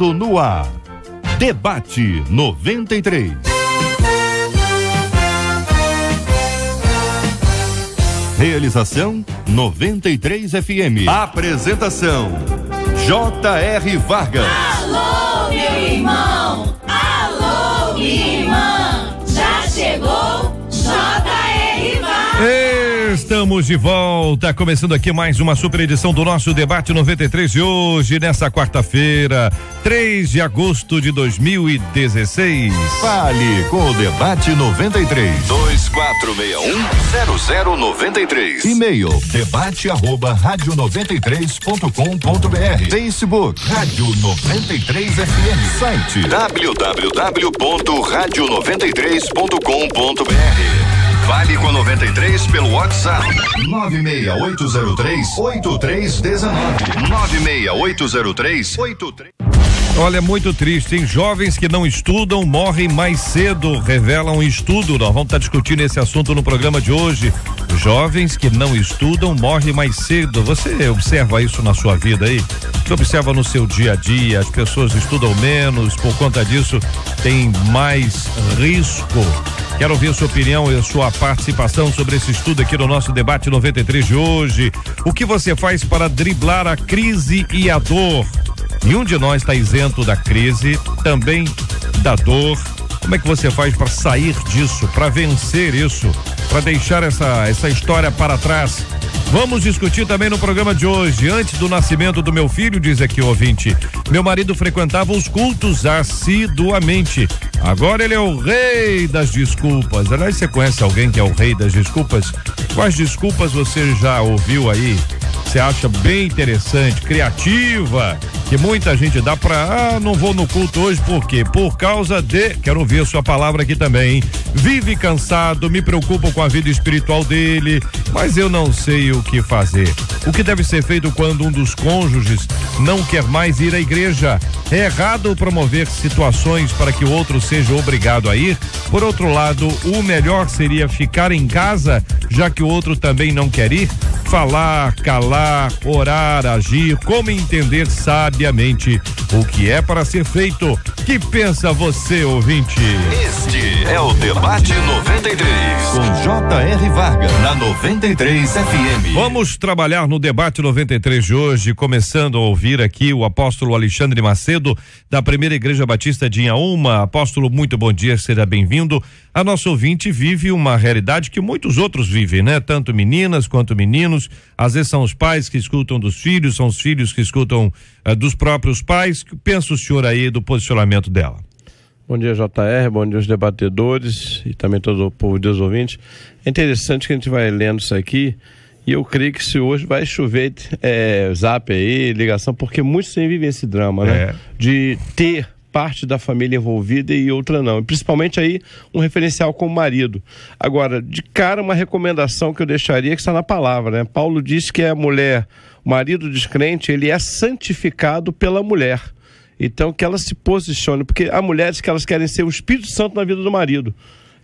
Entrando no ar. Debate 93. Realização 93 FM. Apresentação J.R. Vargas. Alô, meu irmão! Alô, minha irmã! Já chegou J.R. Vargas! Estamos de volta, começando aqui mais uma super edição do nosso Debate 93 de hoje, nessa quarta-feira, 3 de agosto de 2016. Fale com o Debate 93. 2461-0093. E-mail debate@radio93.com.br. Facebook Rádio 93 FM. Site www.radio93.com.br. Fale com a 93 pelo WhatsApp 96803-8319. 96803-83. Olha, muito triste, hein? Jovens que não estudam morrem mais cedo, revela um estudo. Nós vamos estar discutindo esse assunto no programa de hoje. Jovens que não estudam morrem mais cedo. Você observa isso na sua vida aí? Você observa no seu dia a dia, as pessoas estudam menos, por conta disso tem mais risco. Quero ouvir a sua opinião e a sua participação sobre esse estudo aqui no nosso Debate 93 de hoje. O que você faz para driblar a crise e a dor? Nenhum de nós está isento da crise, também da dor. Como é que você faz para sair disso, para vencer isso, para deixar essa história para trás? Vamos discutir também no programa de hoje. Antes do nascimento do meu filho, diz aqui o ouvinte, meu marido frequentava os cultos assiduamente. Agora ele é o rei das desculpas. Aliás, você conhece alguém que é o rei das desculpas? Quais desculpas você já ouviu aí? Você acha bem interessante, criativa, que muita gente dá pra, não vou no culto hoje, por quê? Por causa de, quero ouvir a sua palavra aqui também, vive cansado, me preocupo com a vida espiritual dele, mas eu não sei o que fazer. O que deve ser feito quando um dos cônjuges não quer mais ir à igreja? É errado promover situações para que o outro seja obrigado a ir? Por outro lado, o melhor seria ficar em casa, já que o outro também não quer ir? Falar, calar, orar, agir, como entender sabiamente o que é para ser feito. Que pensa você, ouvinte? Este é o Debate 93. com J.R. Vargas na 93 FM. Vamos trabalhar no Debate 93 de hoje, começando a ouvir aqui o apóstolo Alexandre Macedo, da Primeira Igreja Batista de Inhaúma. Apóstolo, muito bom dia, seja bem-vindo. A nossa ouvinte vive uma realidade que muitos outros vivem, né? Tanto meninas quanto meninos, às vezes são os pais que escutam dos filhos, são os filhos que escutam dos próprios pais. Que pensa o senhor aí do posicionamento dela? Bom dia, JR, bom dia os debatedores e também todo o povo de Deus ouvintes. É interessante que a gente vai lendo isso aqui e eu creio que se hoje vai chover zap aí, ligação, porque muitos vivem esse drama, né? De ter parte da família envolvida e outra não, e principalmente aí um referencial como marido. Agora, de cara, uma recomendação que eu deixaria que está na palavra, né? Paulo diz que a mulher, o marido descrente, ele é santificado pela mulher. Então que ela se posicione, porque há mulheres que elas querem ser o Espírito Santo na vida do marido.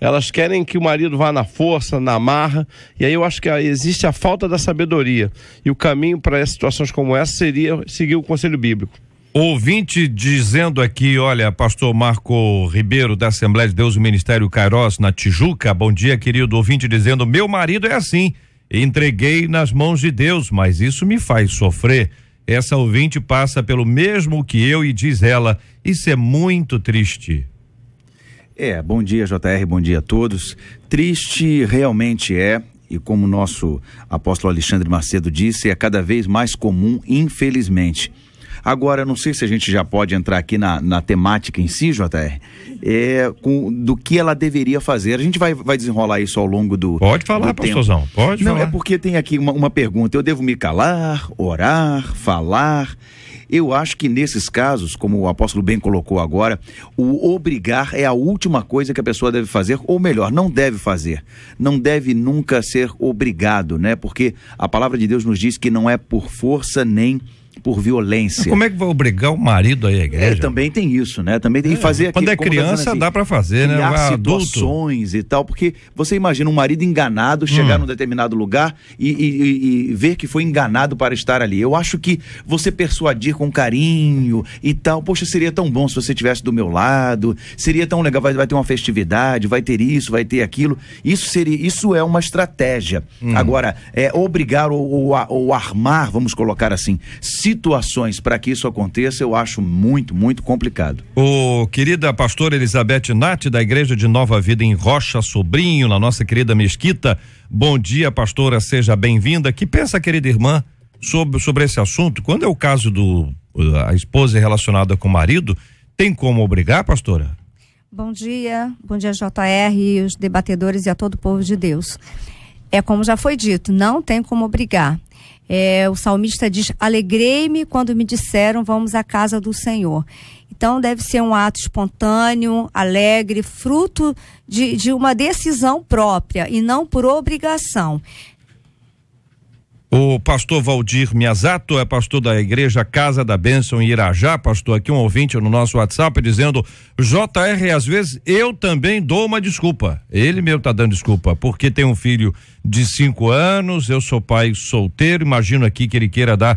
Elas querem que o marido vá na força, na marra, e aí eu acho que existe a falta da sabedoria. E o caminho para situações como essa seria seguir o conselho bíblico. Ouvinte dizendo aqui, olha, pastor Marco Ribeiro, da Assembleia de Deus, o Ministério Kairos, na Tijuca. Bom dia, querido ouvinte, dizendo, meu marido é assim, entreguei nas mãos de Deus, mas isso me faz sofrer. Essa ouvinte passa pelo mesmo que eu e diz ela, isso é muito triste. Bom dia, JR, bom dia a todos. Triste realmente é, e como o nosso apóstolo Alexandre Macedo disse, é cada vez mais comum, infelizmente. Agora, não sei se a gente já pode entrar aqui na temática em si, JR, do que ela deveria fazer. A gente vai desenrolar isso ao longo do Pode falar, pastorzão, pode falar. Não, é porque tem aqui uma pergunta, eu devo me calar, orar, falar? Eu acho que nesses casos, como o apóstolo bem colocou agora, o obrigar é a última coisa que a pessoa deve fazer, ou melhor, não deve fazer. Não deve nunca ser obrigado, né? Porque a palavra de Deus nos diz que não é por força nem por violência. Como é que vai obrigar o marido a ir à igreja? Também tem isso, né? Também tem que fazer quando criança, dá pra fazer, né? Criar situações e tal, porque você imagina um marido enganado chegar num determinado lugar e ver que foi enganado para estar ali. Eu acho que você persuadir com carinho e tal, poxa, seria tão bom se você estivesse do meu lado, seria tão legal, vai ter uma festividade, vai ter isso, vai ter aquilo. Isso é uma estratégia. Agora, obrigar ou armar, vamos colocar assim, situações para que isso aconteça, eu acho muito, muito complicado. Querida pastora Elizabeth Nath, da Igreja de Nova Vida em Rocha Sobrinho, na nossa querida mesquita. Bom dia, pastora, seja bem-vinda. Que pensa, querida irmã, sobre esse assunto? Quando é o caso a esposa relacionada com o marido, tem como obrigar, pastora? Bom dia JR e os debatedores e a todo o povo de Deus. Como já foi dito, não tem como obrigar. O salmista diz: alegrei-me quando me disseram vamos à casa do Senhor. Então deve ser um ato espontâneo, alegre, fruto de uma decisão própria e não por obrigação. O pastor Valdir Miyazato é pastor da igreja Casa da Bênção em Irajá. Pastor, aqui um ouvinte no nosso WhatsApp dizendo: JR, às vezes eu também dou uma desculpa. Ele mesmo tá dando desculpa, porque tem um filho de 5 anos, eu sou pai solteiro, imagino aqui que ele queira dar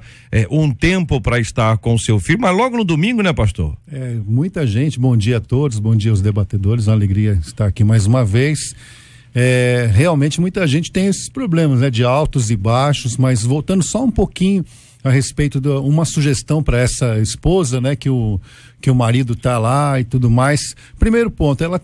um tempo para estar com o seu filho, mas logo no domingo, né, pastor? Muita gente, bom dia a todos, bom dia aos debatedores, uma alegria estar aqui mais uma vez. Realmente muita gente tem esses problemas, né, de altos e baixos, mas voltando só um pouquinho a respeito de uma sugestão para essa esposa, né, que o marido tá lá e tudo mais. Primeiro ponto, ela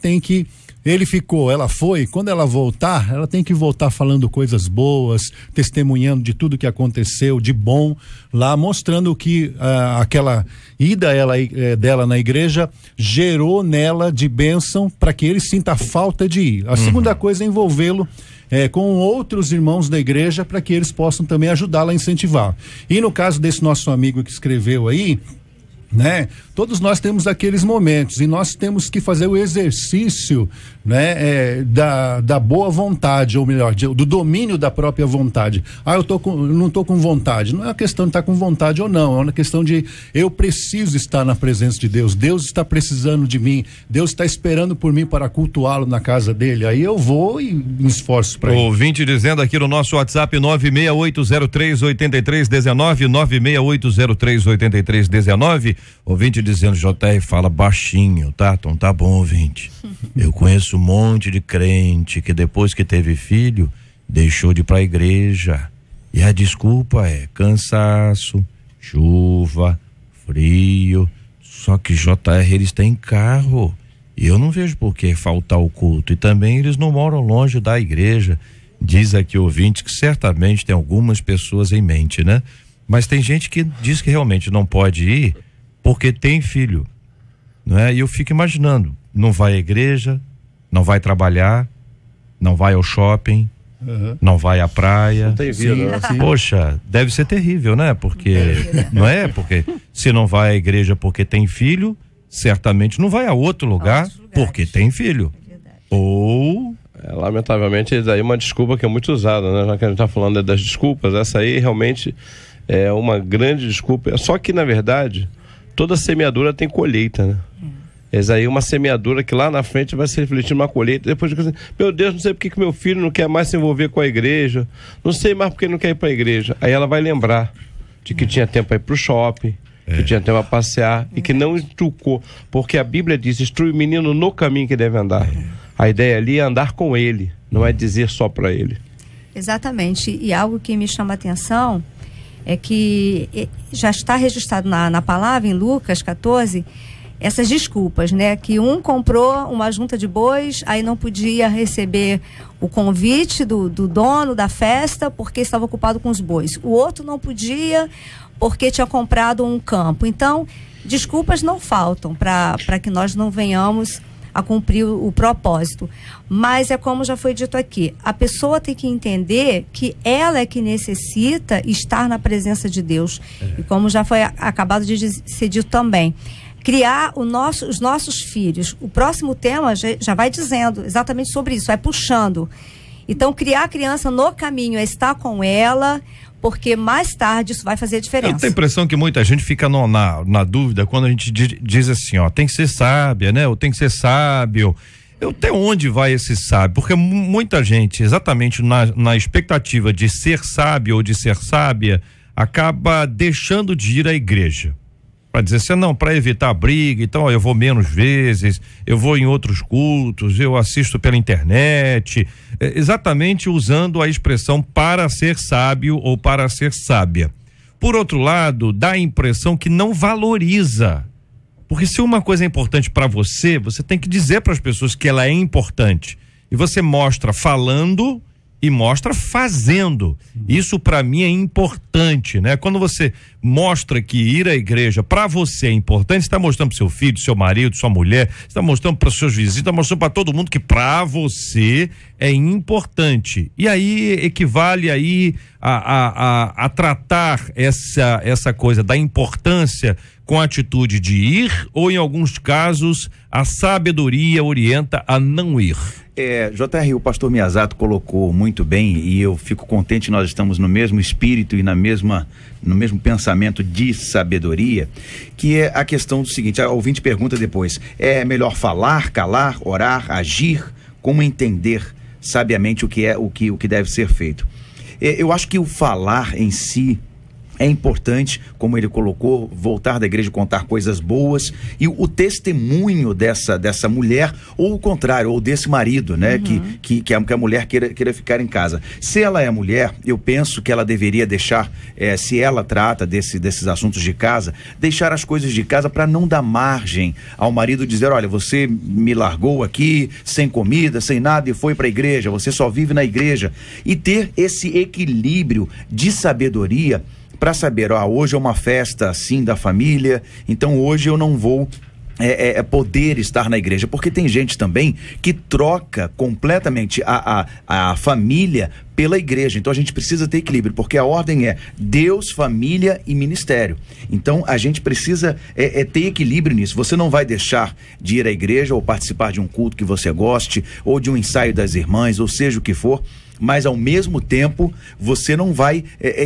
foi, quando ela voltar, ela tem que voltar falando coisas boas, testemunhando de tudo que aconteceu, de bom, lá mostrando que aquela ida dela na igreja gerou nela de bênção para que ele sinta falta de ir. A segunda coisa é envolvê-lo com outros irmãos da igreja para que eles possam também ajudá-la a incentivar. E no caso desse nosso amigo que escreveu aí, né? Todos nós temos aqueles momentos e nós temos que fazer o exercício, né? Da boa vontade, ou melhor, do domínio da própria vontade. Eu não estou com vontade. Não é uma questão de estar com vontade ou não, é uma questão de eu preciso estar na presença de Deus. Deus está precisando de mim. Deus está esperando por mim para cultuá-lo na casa dele. Aí eu vou e me esforço para isso. Ouvinte dizendo aqui no nosso WhatsApp 968038319, 968038319. Ouvinte dizendo: JR, fala baixinho, tá? Então tá bom, ouvinte. Eu conheço um monte de crente que depois que teve filho, deixou de ir pra igreja. E a desculpa é cansaço, chuva, frio. Só que JR, eles têm carro. E eu não vejo por que faltar o culto. E também eles não moram longe da igreja. Diz aqui o ouvinte que certamente tem algumas pessoas em mente, né? Mas tem gente que diz que realmente não pode ir porque tem filho, não é? E eu fico imaginando, não vai à igreja, não vai trabalhar, não vai ao shopping, não vai à praia. Não tem vida, né? Poxa, deve ser terrível, né? Porque, não é? Porque se não vai à igreja porque tem filho, certamente não vai a outro lugar porque tem filho. Ou... lamentavelmente, isso aí é uma desculpa que é muito usada, né? Já que a gente está falando das desculpas, essa aí realmente é uma grande desculpa. Só que, na verdade, toda semeadura tem colheita, né? Essa aí é uma semeadura que lá na frente vai se refletir numa colheita. Depois de meu Deus, não sei porque que meu filho não quer mais se envolver com a igreja, não sei mais porque não quer ir para a igreja. Aí ela vai lembrar de que tinha tempo para ir para o shopping, que tinha tempo para passear e que não instrucou, porque a Bíblia diz: instrui o menino no caminho que deve andar. A ideia ali é andar com ele, não é dizer só para ele. Exatamente, e algo que me chama a atenção é que já está registrado na palavra, em Lucas 14, essas desculpas, né? Que um comprou uma junta de bois, aí não podia receber o convite do dono da festa porque estava ocupado com os bois. O outro não podia porque tinha comprado um campo. Então, desculpas não faltam para que nós não venhamos a cumprir o propósito. Mas é como já foi dito aqui, a pessoa tem que entender que ela é que necessita estar na presença de Deus. E como já foi acabado de ser dito também, criar os nossos filhos. O próximo tema já vai dizendo exatamente sobre isso, vai puxando. Então, criar a criança no caminho é estar com ela, porque mais tarde isso vai fazer diferença. Eu tenho a impressão que muita gente fica na dúvida quando a gente diz assim, ó, tem que ser sábia, né? Ou tem que ser sábio. Até onde vai esse sábio? Porque muita gente, exatamente na expectativa de ser sábio ou de ser sábia, acaba deixando de ir à igreja. Para dizer assim, não, para evitar briga, então eu vou menos vezes, eu vou em outros cultos, eu assisto pela internet, exatamente usando a expressão para ser sábio ou para ser sábia. Por outro lado, dá a impressão que não valoriza, porque se uma coisa é importante para você, você tem que dizer para as pessoas que ela é importante, e você mostra falando e mostra fazendo. Isso para mim é importante, né? Quando você mostra que ir à igreja para você é importante, você está mostrando para seu filho, seu marido, sua mulher, você está mostrando para seus vizinhos, está mostrando para todo mundo que para você é importante. E aí equivale aí a tratar essa coisa da importância com a atitude de ir, ou em alguns casos a sabedoria orienta a não ir. JR, o pastor Miyazato colocou muito bem, e eu fico contente, nós estamos no mesmo espírito e no mesmo pensamento de sabedoria, que é a questão do seguinte, a ouvinte pergunta depois, é melhor falar, calar, orar, agir, como entender sabiamente o que deve ser feito? Eu acho que o falar em si é importante, como ele colocou, voltar da igreja e contar coisas boas, e o testemunho dessa mulher, ou o contrário, ou desse marido, né? Que a mulher queira ficar em casa. Se ela é mulher, eu penso que ela deveria deixar, se ela trata desses assuntos de casa, deixar as coisas de casa para não dar margem ao marido dizer, olha, você me largou aqui, sem comida, sem nada, e foi para a igreja, você só vive na igreja. E ter esse equilíbrio de sabedoria para saber, hoje é uma festa assim da família, então hoje eu não vou poder estar na igreja, porque tem gente também que troca completamente a família pela igreja. Então a gente precisa ter equilíbrio, porque a ordem é Deus, família e ministério. Então a gente precisa ter equilíbrio nisso. Você não vai deixar de ir à igreja ou participar de um culto que você goste, ou de um ensaio das irmãs, ou seja o que for, mas ao mesmo tempo você não vai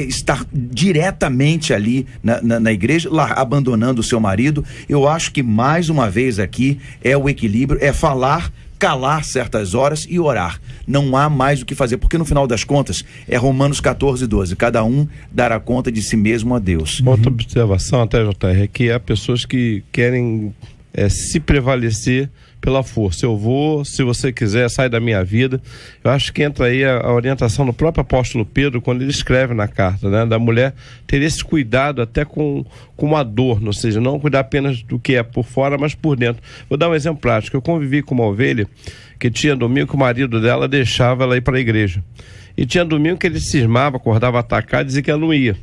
estar diretamente ali na igreja, lá abandonando o seu marido. Eu acho que mais uma vez aqui é o equilíbrio, é falar, calar certas horas e orar. Não há mais o que fazer, porque no final das contas é Romanos 14:12, cada um dará conta de si mesmo a Deus. Outra observação até, JR, é que há pessoas que querem se prevalecer pela força. Eu vou, se você quiser, sai da minha vida. Eu acho que entra aí a orientação do próprio apóstolo Pedro, quando ele escreve na carta, né, da mulher ter esse cuidado até com a dor, ou seja, não cuidar apenas do que é por fora, mas por dentro. Vou dar um exemplo prático. Eu convivi com uma ovelha que tinha domingo que o marido dela deixava ela ir para a igreja. E tinha domingo que ele cismava, acordava atacado e dizia que ela não ia.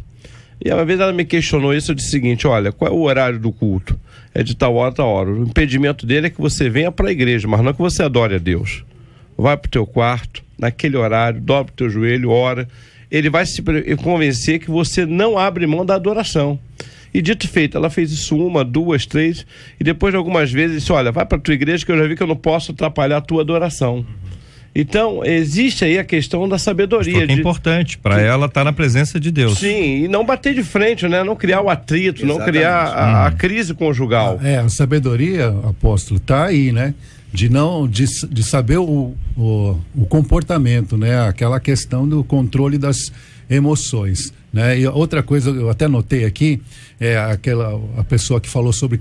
E uma vez ela me questionou isso, eu disse o seguinte, olha, qual é o horário do culto? É de tal hora, tal hora. O impedimento dele é que você venha para a igreja, mas não que você adore a Deus. Vai para o teu quarto, naquele horário, dobra o teu joelho, ora. Ele vai se convencer que você não abre mão da adoração. E dito e feito, ela fez isso 1, 2, 3, e depois de algumas vezes disse, olha, vai para a tua igreja que eu já vi que eu não posso atrapalhar a tua adoração. Então, existe aí a questão da sabedoria. É importante para ela estar na presença de Deus. Sim, e não bater de frente, né? Não criar o atrito, não criar a crise conjugal. A sabedoria, apóstolo, tá aí, né? De saber o comportamento, né? Aquela questão do controle das emoções, né? E outra coisa, eu até notei aqui, a pessoa que falou sobre,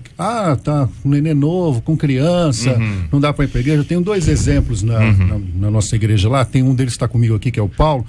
tá um nenê novo, com criança, não dá para ir para a igreja. Eu tenho 2 exemplos na nossa igreja lá, tem um deles que está comigo aqui, que é o Paulo.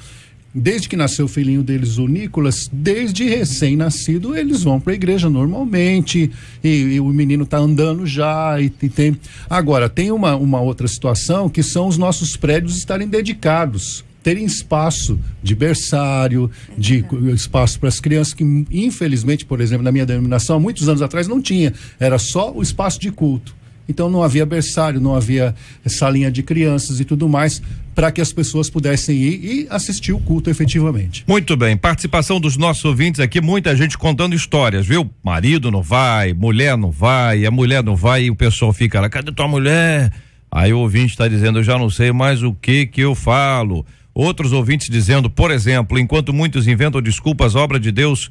Desde que nasceu o filhinho deles, o Nicolas, desde recém-nascido, eles vão para a igreja normalmente, e o menino está andando já, e tem... Agora, tem uma outra situação, que são os nossos prédios estarem dedicados, terem espaço de berçário, de espaço para as crianças, que infelizmente, por exemplo, na minha denominação, há muitos anos atrás não tinha, era só o espaço de culto. Então não havia berçário, não havia salinha de crianças e tudo mais, para que as pessoas pudessem ir e assistir o culto efetivamente. Muito bem, participação dos nossos ouvintes aqui, muita gente contando histórias, viu? Marido não vai, mulher não vai, a mulher não vai, e o pessoal fica lá, cadê tua mulher? Aí o ouvinte está dizendo, eu já não sei mais o que eu falo. Outros ouvintes dizendo, por exemplo, enquanto muitos inventam desculpas, a obra de Deus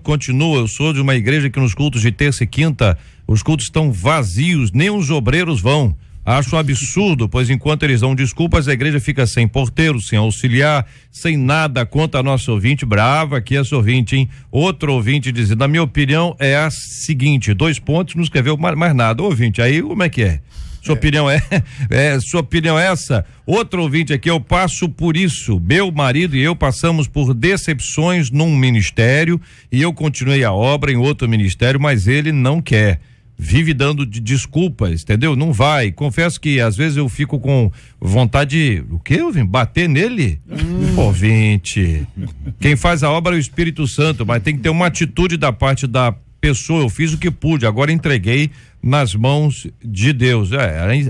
continua. Eu sou de uma igreja que nos cultos de terça e quinta, os cultos estão vazios, nem os obreiros vão. Acho um absurdo, pois enquanto eles dão desculpas, a igreja fica sem porteiro, sem auxiliar, sem nada. Conta a nossa ouvinte, brava aqui essa ouvinte, hein? Outro ouvinte dizendo, na minha opinião é a seguinte, 2 pontos, não escreveu mais nada. Ouvinte, aí como é que é? Sua opinião sua opinião é essa? Outro ouvinte aqui, eu passo por isso. Meu marido e eu passamos por decepções num ministério e eu continuei a obra em outro ministério, mas ele não quer. Vive dando desculpas, entendeu? Não vai. Confesso que às vezes eu fico com vontade de, o quê? Bater nele? Ouvinte. Quem faz a obra é o Espírito Santo, mas tem que ter uma atitude da parte da pessoa. Eu fiz o que pude, agora entreguei nas mãos de Deus.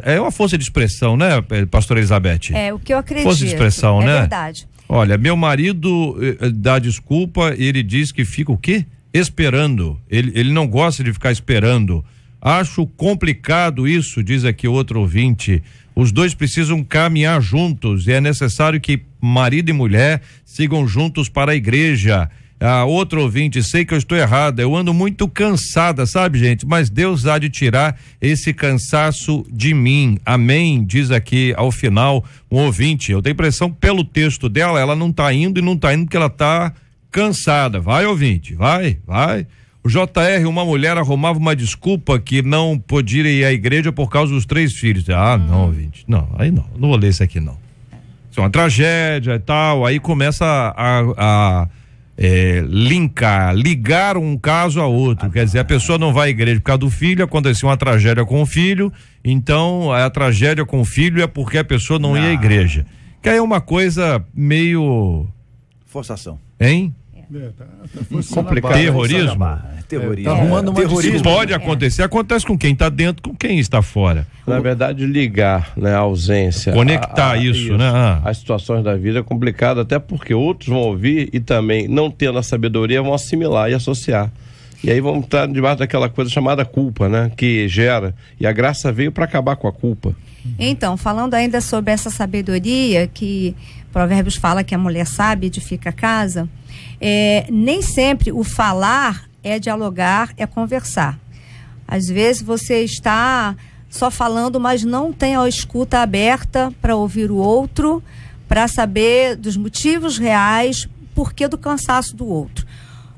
É uma força de expressão, né, pastora Elizabeth? É, o que eu acredito. Força de expressão, né? É verdade. Olha, meu marido dá desculpa, ele diz que fica o quê? Esperando. Ele não gosta de ficar esperando. Acho complicado isso, diz aqui outro ouvinte. Os dois precisam caminhar juntos e é necessário que marido e mulher sigam juntos para a igreja. Outro ouvinte, sei que eu estou errada, eu ando muito cansada, sabe, gente? Mas Deus há de tirar esse cansaço de mim. Amém, diz aqui ao final um ouvinte. Eu tenho impressão que pelo texto dela, ela não está indo porque ela está cansada. Vai, ouvinte, vai. O JR, uma mulher arrumava uma desculpa que não podia ir à igreja por causa dos 3 filhos. Não, ouvinte, não vou ler isso aqui não. Isso é uma tragédia e tal, aí começa a ligar um caso a outro, quer dizer, a pessoa não vai à igreja por causa do filho, aconteceu uma tragédia com o filho, então a tragédia com o filho é porque a pessoa não ia à igreja. Que aí é uma coisa meio... Forçação. Hein? Complicado. Terrorismo? Terrorismo. Tá arrumando uma Terrorismo pode acontecer, acontece com quem está dentro, com quem está fora. Na verdade, ligar, né, a ausência. Conectar isso, né? As situações da vida é complicado, até porque outros vão ouvir e também, não tendo a sabedoria, vão assimilar e associar. E aí vamos estar debaixo daquela coisa chamada culpa, né? Que gera. E a graça veio para acabar com a culpa. Então, falando ainda sobre essa sabedoria, que Provérbios fala que a mulher sabe edifica a casa, nem sempre o falar é dialogar, é conversar. Às vezes você está só falando, mas não tem a escuta aberta para ouvir o outro, para saber dos motivos reais, porquê do cansaço do outro.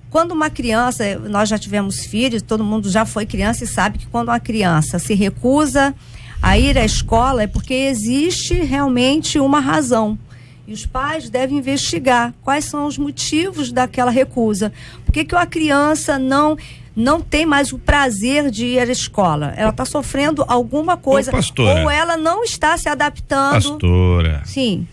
Quando uma criança, nós já tivemos filhos, todo mundo já foi criança e sabe que quando uma criança se recusa a ir à escola é porque existe realmente uma razão. E os pais devem investigar quais são os motivos daquela recusa. Por que a criança não tem mais o prazer de ir à escola? Ela está sofrendo alguma coisa. Ou ela não está se adaptando. Pastora. Sim.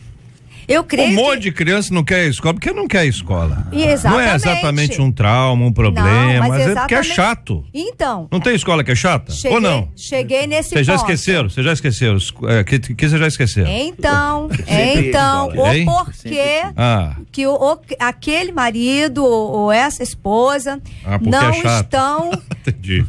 Eu creio monte de criança não quer a escola porque não quer a escola. Exatamente. Não é exatamente um trauma, um problema, mas é porque é chato. Então. Não tem escola que é chata? Ou não? Cheguei nesse ponto. Vocês já esqueceram? Vocês já esqueceram? Que vocês já esqueceram? Então, o porquê que aquele marido ou essa esposa não estão... Entendi.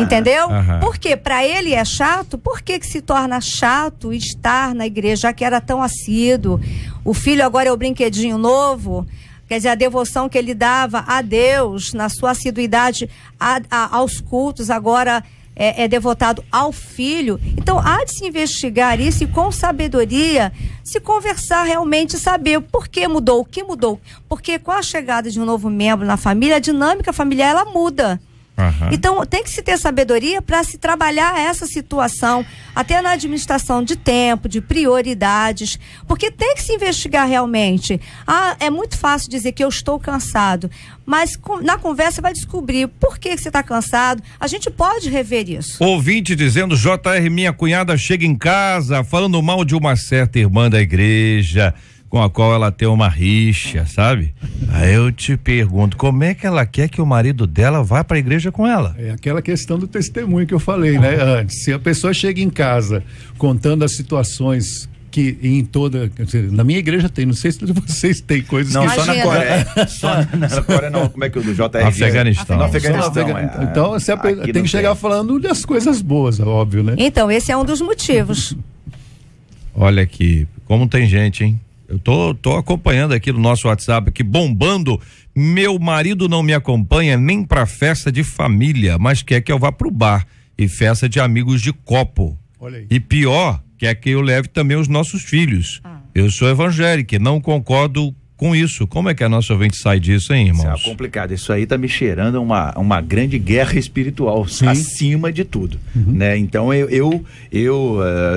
Entendeu? Por quê? Para ele é chato? Por que se torna chato estar na igreja, já que era tão assíduo? O filho agora é o brinquedinho novo, quer dizer, a devoção que ele dava a Deus na sua assiduidade aos cultos, agora é devotado ao filho. Então há de se investigar isso e com sabedoria se conversar realmente, saber por que mudou, o que mudou, porque com a chegada de um novo membro na família, a dinâmica familiar ela muda. Então tem que se ter sabedoria para se trabalhar essa situação, até na administração de tempo, de prioridades, porque tem que se investigar realmente. É muito fácil dizer que eu estou cansado, mas na conversa vai descobrir por que você está cansado. A gente pode rever isso. Ouvinte dizendo, JR, minha cunhada chega em casa falando mal de uma certa irmã da igreja com a qual ela tem uma rixa, sabe? Aí eu te pergunto, como é que ela quer que o marido dela vá para a igreja com ela? É aquela questão do testemunho que eu falei, né, antes. Se a pessoa chega em casa contando as situações que em toda, na minha igreja tem, não sei se vocês têm coisas não, que... só na Coreia. Só na Coreia não, como é que o do JR Afeganistão. Então você tem que chegar falando das coisas boas, óbvio, né? Então, esse é um dos motivos. Olha aqui, como tem gente, hein? Eu tô acompanhando aqui no nosso WhatsApp, aqui bombando. Meu marido não me acompanha nem pra festa de família, mas quer que eu vá pro bar e festa de amigos de copo. Olha aí. E pior, quer que eu leve também os nossos filhos. Eu sou evangélico e não concordo com isso. Como é que a nossa ouvinte sai disso, hein, irmãos? Isso é complicado. Isso aí tá me cheirando uma grande guerra espiritual, acima de tudo, né? Então eu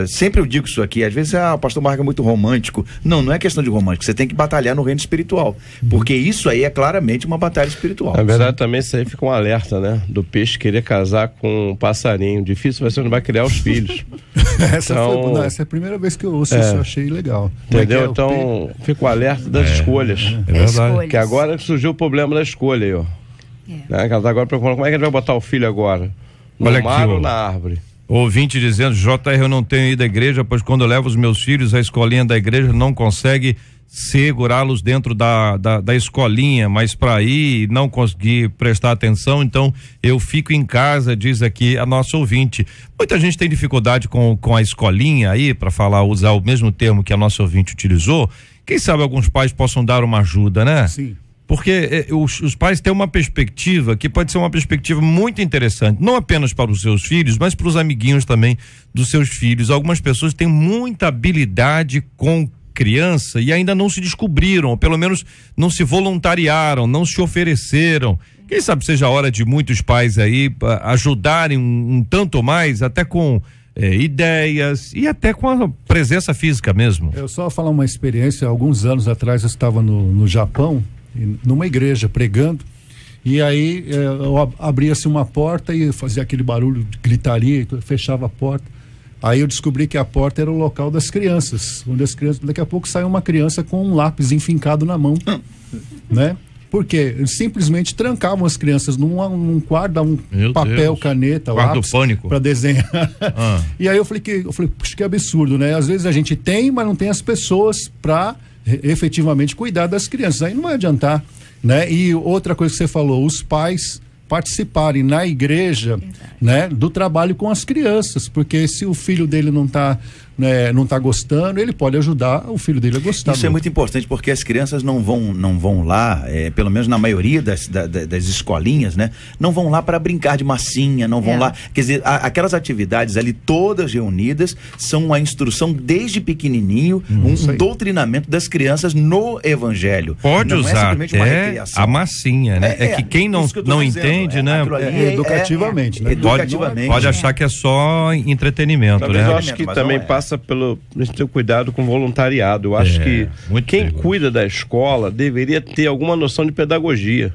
sempre eu digo isso aqui, às vezes o pastor Marco é muito romântico. Não é questão de romântico, você tem que batalhar no reino espiritual, porque isso aí é claramente uma batalha espiritual. Na verdade também isso aí fica um alerta, né? Do peixe querer casar com um passarinho. Difícil, você não vai criar os filhos. Essa é a primeira vez que eu ouço isso, eu achei legal. Entendeu? Então fica o alerta das escolhas. É verdade. Que agora surgiu o problema da escolha aí, ó. Né? Que ela tá agora preocupando, como é que a gente vai botar o filho agora? No mar ou na árvore? Ouvinte dizendo, JR, eu não tenho ido à igreja, pois quando eu levo os meus filhos à escolinha da igreja, não consegue segurá-los dentro da escolinha, mas para ir não conseguir prestar atenção, então eu fico em casa, diz aqui a nossa ouvinte. Muita gente tem dificuldade com a escolinha aí, para usar o mesmo termo que a nossa ouvinte utilizou. Quem sabe alguns pais possam dar uma ajuda, né? Sim. Porque os pais têm uma perspectiva que pode ser uma perspectiva muito interessante, não apenas para os seus filhos, mas para os amiguinhos também dos seus filhos. Algumas pessoas têm muita habilidade com criança e ainda não se descobriram, ou pelo menos não se voluntariaram, não se ofereceram. Quem sabe seja a hora de muitos pais aí ajudarem um tanto mais, até com ideias e até com a presença física mesmo. Eu só falar uma experiência, alguns anos atrás eu estava no Japão, numa igreja pregando, e aí abria-se uma porta e fazia aquele barulho de gritaria, fechava a porta. Aí eu descobri que a porta era o local das crianças, onde as crianças, daqui a pouco sai uma criança com um lápis enfincado na mão, né? Porque eles simplesmente trancavam as crianças num quarto, davam papel, caneta, lápis para desenhar. E aí eu falei, puxa, que absurdo, né? Às vezes a gente tem, mas não tem as pessoas para efetivamente cuidar das crianças. Aí não vai adiantar, né? E outra coisa que você falou, os pais participarem na igreja, né, do trabalho com as crianças, porque se o filho dele não tá gostando, ele pode ajudar o filho dele a gostar. Isso é muito importante, porque as crianças não vão lá, pelo menos na maioria das escolinhas, né? Não vão lá para brincar de massinha, não vão lá, quer dizer, aquelas atividades ali todas reunidas são uma instrução desde pequenininho, um doutrinamento das crianças no evangelho. Pode não usar até a massinha, né? É que quem não entende, né? Educativamente, né? Pode achar que é só entretenimento, né? Eu acho que também passa a gente ter cuidado com o voluntariado. Eu acho que quem cuida da escola deveria ter alguma noção de pedagogia.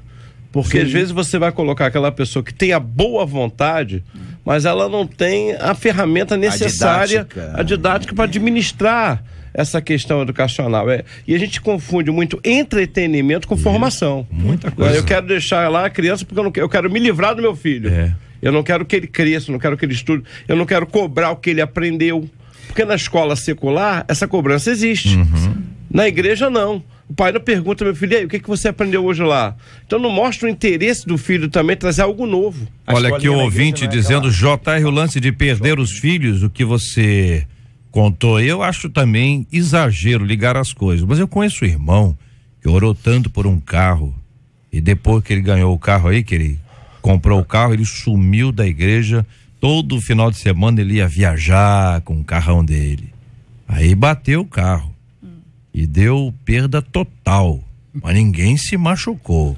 Porque às vezes você vai colocar aquela pessoa que tem a boa vontade, mas ela não tem a ferramenta necessária, a didática para administrar essa questão educacional. E a gente confunde muito entretenimento com formação. Muita coisa. Eu quero deixar lá a criança porque eu quero me livrar do meu filho. Eu não quero que ele cresça, não quero que ele estude, eu não quero cobrar o que ele aprendeu. Porque na escola secular, essa cobrança existe. Na igreja, não. O pai não pergunta, meu filho, e aí, o que você aprendeu hoje lá? Então não mostra o interesse do filho também trazer algo novo. Olha aqui o ouvinte dizendo, JR, o lance de perder os filhos, o que você contou, eu acho também exagero ligar as coisas. Mas eu conheço o irmão que orou tanto por um carro, e depois que ele ganhou o carro aí, que ele comprou o carro, ele sumiu da igreja. Todo final de semana ele ia viajar com o carrão dele. Aí bateu o carro e deu perda total, mas ninguém se machucou.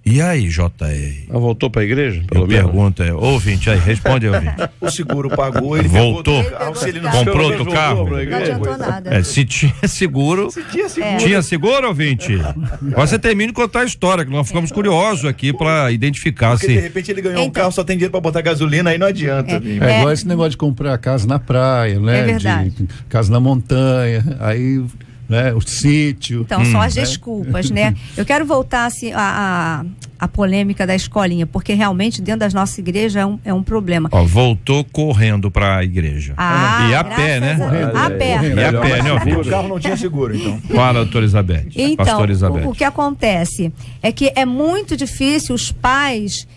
E aí, JR? Ela voltou para a igreja? Eu pergunto, ouvinte aí, responde, ouvinte. O seguro pagou, ele voltou, comprou outro Não carro. adiantou nada. Se tinha seguro. Tinha seguro, ouvinte? Você termina de contar a história, que nós ficamos curiosos aqui para identificar. Porque de repente ele ganhou um carro, só tem dinheiro para botar gasolina, aí não adianta. É igual esse negócio de comprar casa na praia, né? É verdade. De casa na montanha, aí, né, o sítio. Então, são as desculpas, né? Eu quero voltar assim, a polêmica da escolinha, porque realmente dentro das nossas igrejas é um problema. Voltou correndo para a igreja. E a pé, né? A pé. E a pé, né? O carro não tinha seguro, então. Fala, doutora Elizabeth. Então, Elizabeth. o que acontece é que é muito difícil os pais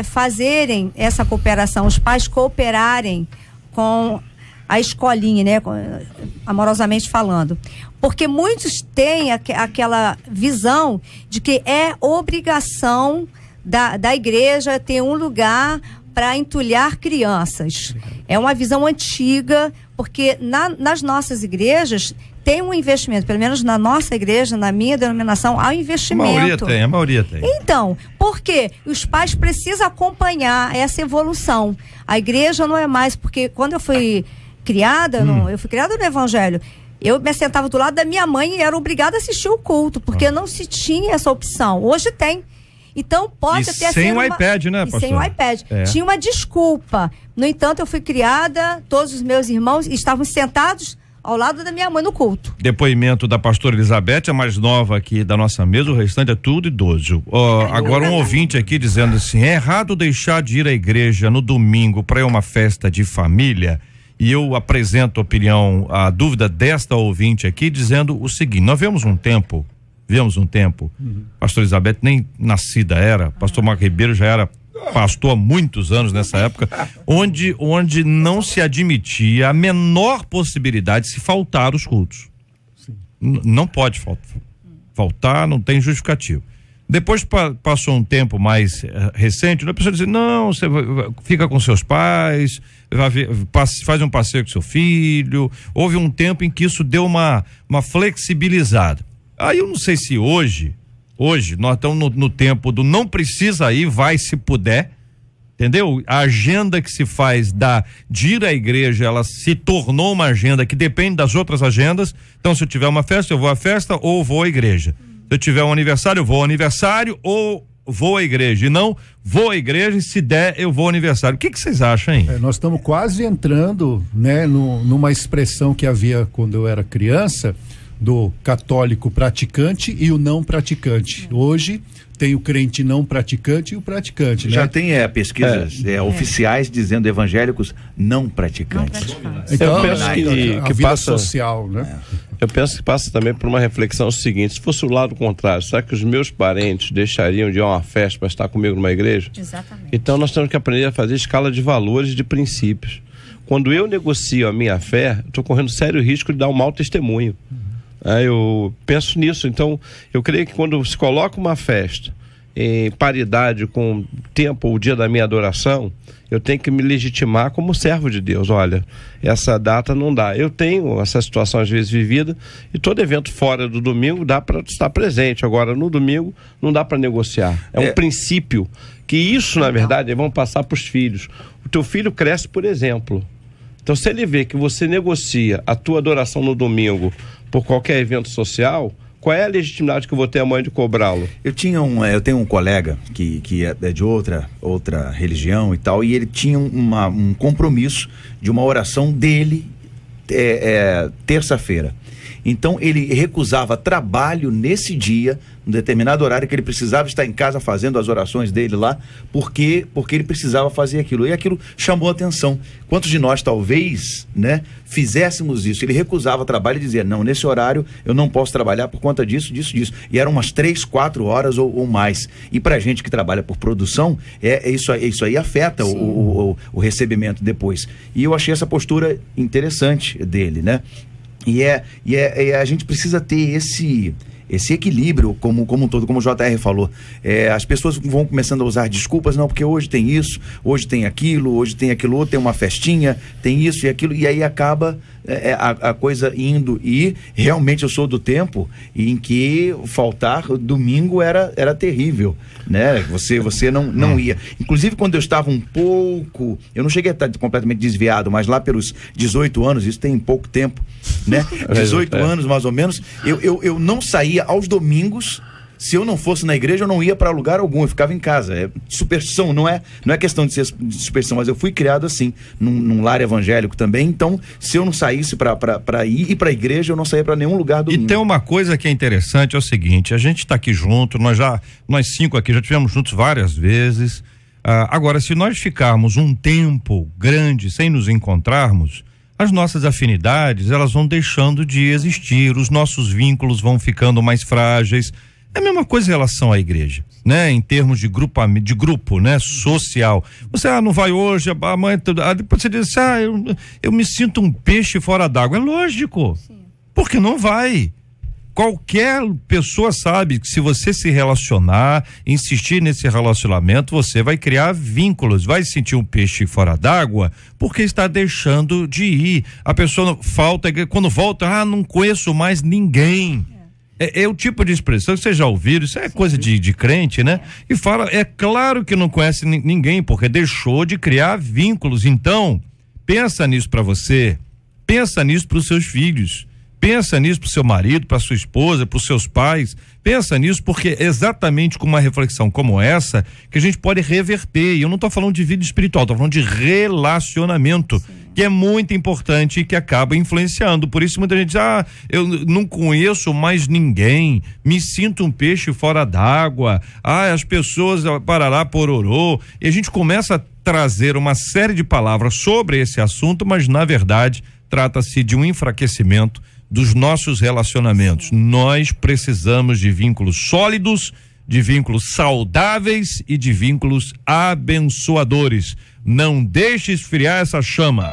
fazerem essa cooperação, os pais cooperarem com a escolinha, né? Amorosamente falando. Porque muitos têm aquela visão de que é obrigação da igreja ter um lugar para entulhar crianças. É uma visão antiga, porque nas nossas igrejas tem um investimento, pelo menos na nossa igreja, na minha denominação, há um investimento. A maioria tem. Então, por quê? Os pais precisam acompanhar essa evolução. A igreja não é mais, porque quando eu fui criada, eu fui criada no Evangelho, eu me sentava do lado da minha mãe e era obrigada a assistir o culto, porque não se tinha essa opção. Hoje tem. Então pode até ser sem o iPad, né, pastor? Sem o iPad. Tinha uma desculpa. No entanto, eu fui criada, todos os meus irmãos estavam sentados ao lado da minha mãe no culto. Depoimento da pastora Elizabeth, a mais nova aqui da nossa mesa, o restante é tudo idoso. Agora um ouvinte aqui dizendo assim: é errado deixar de ir à igreja no domingo para ir uma festa de família? E eu apresento a dúvida desta ouvinte aqui, dizendo o seguinte: nós vemos um tempo, pastor Elizabeth nem nascida era, pastor Marco Ribeiro já era pastor há muitos anos nessa época, onde não se admitia a menor possibilidade de se faltar os cultos. Não pode faltar, não tem justificativo. Depois passou um tempo mais recente, a pessoa dizia: não, você fica com seus pais, faz um passeio com seu filho. Houve um tempo em que isso deu uma flexibilizada. Aí eu não sei se hoje nós estamos no tempo do não precisa ir, vai se puder, entendeu? A agenda que se faz de ir à igreja, ela se tornou uma agenda que depende das outras agendas. Então, se eu tiver uma festa, eu vou à festa ou vou à igreja. Se eu tiver um aniversário, eu vou ao aniversário ou vou à igreja. E não vou à igreja e se der, eu vou ao aniversário. O que vocês acham, hein? Nós estamos quase entrando, né, numa expressão que havia quando eu era criança, do católico praticante e o não praticante. Hoje tem o crente não praticante e o praticante. Já tem pesquisas oficiais dizendo evangélicos não praticantes. Então, eu penso que vida passa social, né? Eu penso que passa também por uma reflexão seguinte: se fosse o lado contrário, será que os meus parentes deixariam de ir a uma festa para estar comigo numa igreja? Exatamente. Então nós temos que aprender a fazer escala de valores e de princípios. Quando eu negocio a minha fé, estou correndo sério risco de dar um mau testemunho. Eu penso nisso. Então eu creio que quando se coloca uma festa em paridade com o tempo, o dia da minha adoração, eu tenho que me legitimar como servo de Deus. Olha, essa data não dá. Eu tenho essa situação às vezes vivida, e todo evento fora do domingo dá para estar presente. Agora, no domingo, não dá para negociar. É um princípio que isso, na verdade, vão passar para os filhos. O teu filho cresce por exemplo. Então, se ele vê que você negocia a tua adoração no domingo por qualquer evento social, qual é a legitimidade que eu vou ter amanhã de cobrá-lo? Eu tenho um colega que é de outra religião e tal, e ele tinha um compromisso de uma oração dele terça-feira. Então ele recusava trabalho nesse dia, num determinado horário que ele precisava estar em casa fazendo as orações dele lá, porque ele precisava fazer aquilo. E aquilo chamou a atenção. Quantos de nós talvez, né, fizéssemos isso? Ele recusava trabalho e dizia: não, nesse horário eu não posso trabalhar por conta disso. E eram umas 3-4 horas ou mais. E pra gente que trabalha por produção, isso aí afeta o recebimento depois. E eu achei essa postura interessante dele, né? E a gente precisa ter esse equilíbrio como um todo, como o JR falou. As pessoas vão começando a usar desculpas: não, porque hoje tem isso, hoje tem aquilo outro, tem uma festinha, tem isso e aquilo, e aí acaba a coisa indo. E realmente eu sou do tempo em que faltar domingo era terrível, né? Você não ia. Inclusive, quando eu estava eu não cheguei a estar completamente desviado, mas lá pelos 18 anos, isso tem pouco tempo, né? 18 anos mais ou menos, eu não saía aos domingos. Se eu não fosse na igreja, eu não ia para lugar algum, eu ficava em casa. É superstição, não é questão de ser superstição, mas eu fui criado assim, num lar evangélico também. Então, se eu não saísse para ir para a igreja, eu não saía para nenhum lugar do mundo. E tem uma coisa que é interessante, é o seguinte: a gente está aqui junto, nós 5 aqui já estivemos juntos várias vezes. Agora, se nós ficarmos um tempo grande sem nos encontrarmos, as nossas afinidades, elas vão deixando de existir, os nossos vínculos vão ficando mais frágeis. É a mesma coisa em relação à igreja. né? Em termos de grupo, né? Social. Você, não vai hoje, amanhã, depois você diz, eu me sinto um peixe fora d'água. É lógico. Sim. Porque não vai. Qualquer pessoa sabe que se você se relacionar, insistir nesse relacionamento, você vai criar vínculos, vai sentir um peixe fora d'água, porque está deixando de ir. A pessoa quando volta, não conheço mais ninguém. É o tipo de expressão que vocês já ouviram, isso é coisa de crente, né? E fala, é claro que não conhece ninguém, porque deixou de criar vínculos. Então, pensa nisso para você, pensa nisso para os seus filhos. Pensa nisso pro seu marido, pra sua esposa, pros seus pais. Pensa nisso porque é exatamente com uma reflexão como essa que a gente pode reverter. E eu não tô falando de vida espiritual, tô falando de relacionamento, que é muito importante e que acaba influenciando. Por isso muita gente diz, eu não conheço mais ninguém, me sinto um peixe fora d'água, as pessoas parará pororô. E a gente começa a trazer uma série de palavras sobre esse assunto, mas na verdade trata-se de um enfraquecimento dos nossos relacionamentos. Nós precisamos de vínculos sólidos, de vínculos saudáveis e de vínculos abençoadores. Não deixe esfriar essa chama.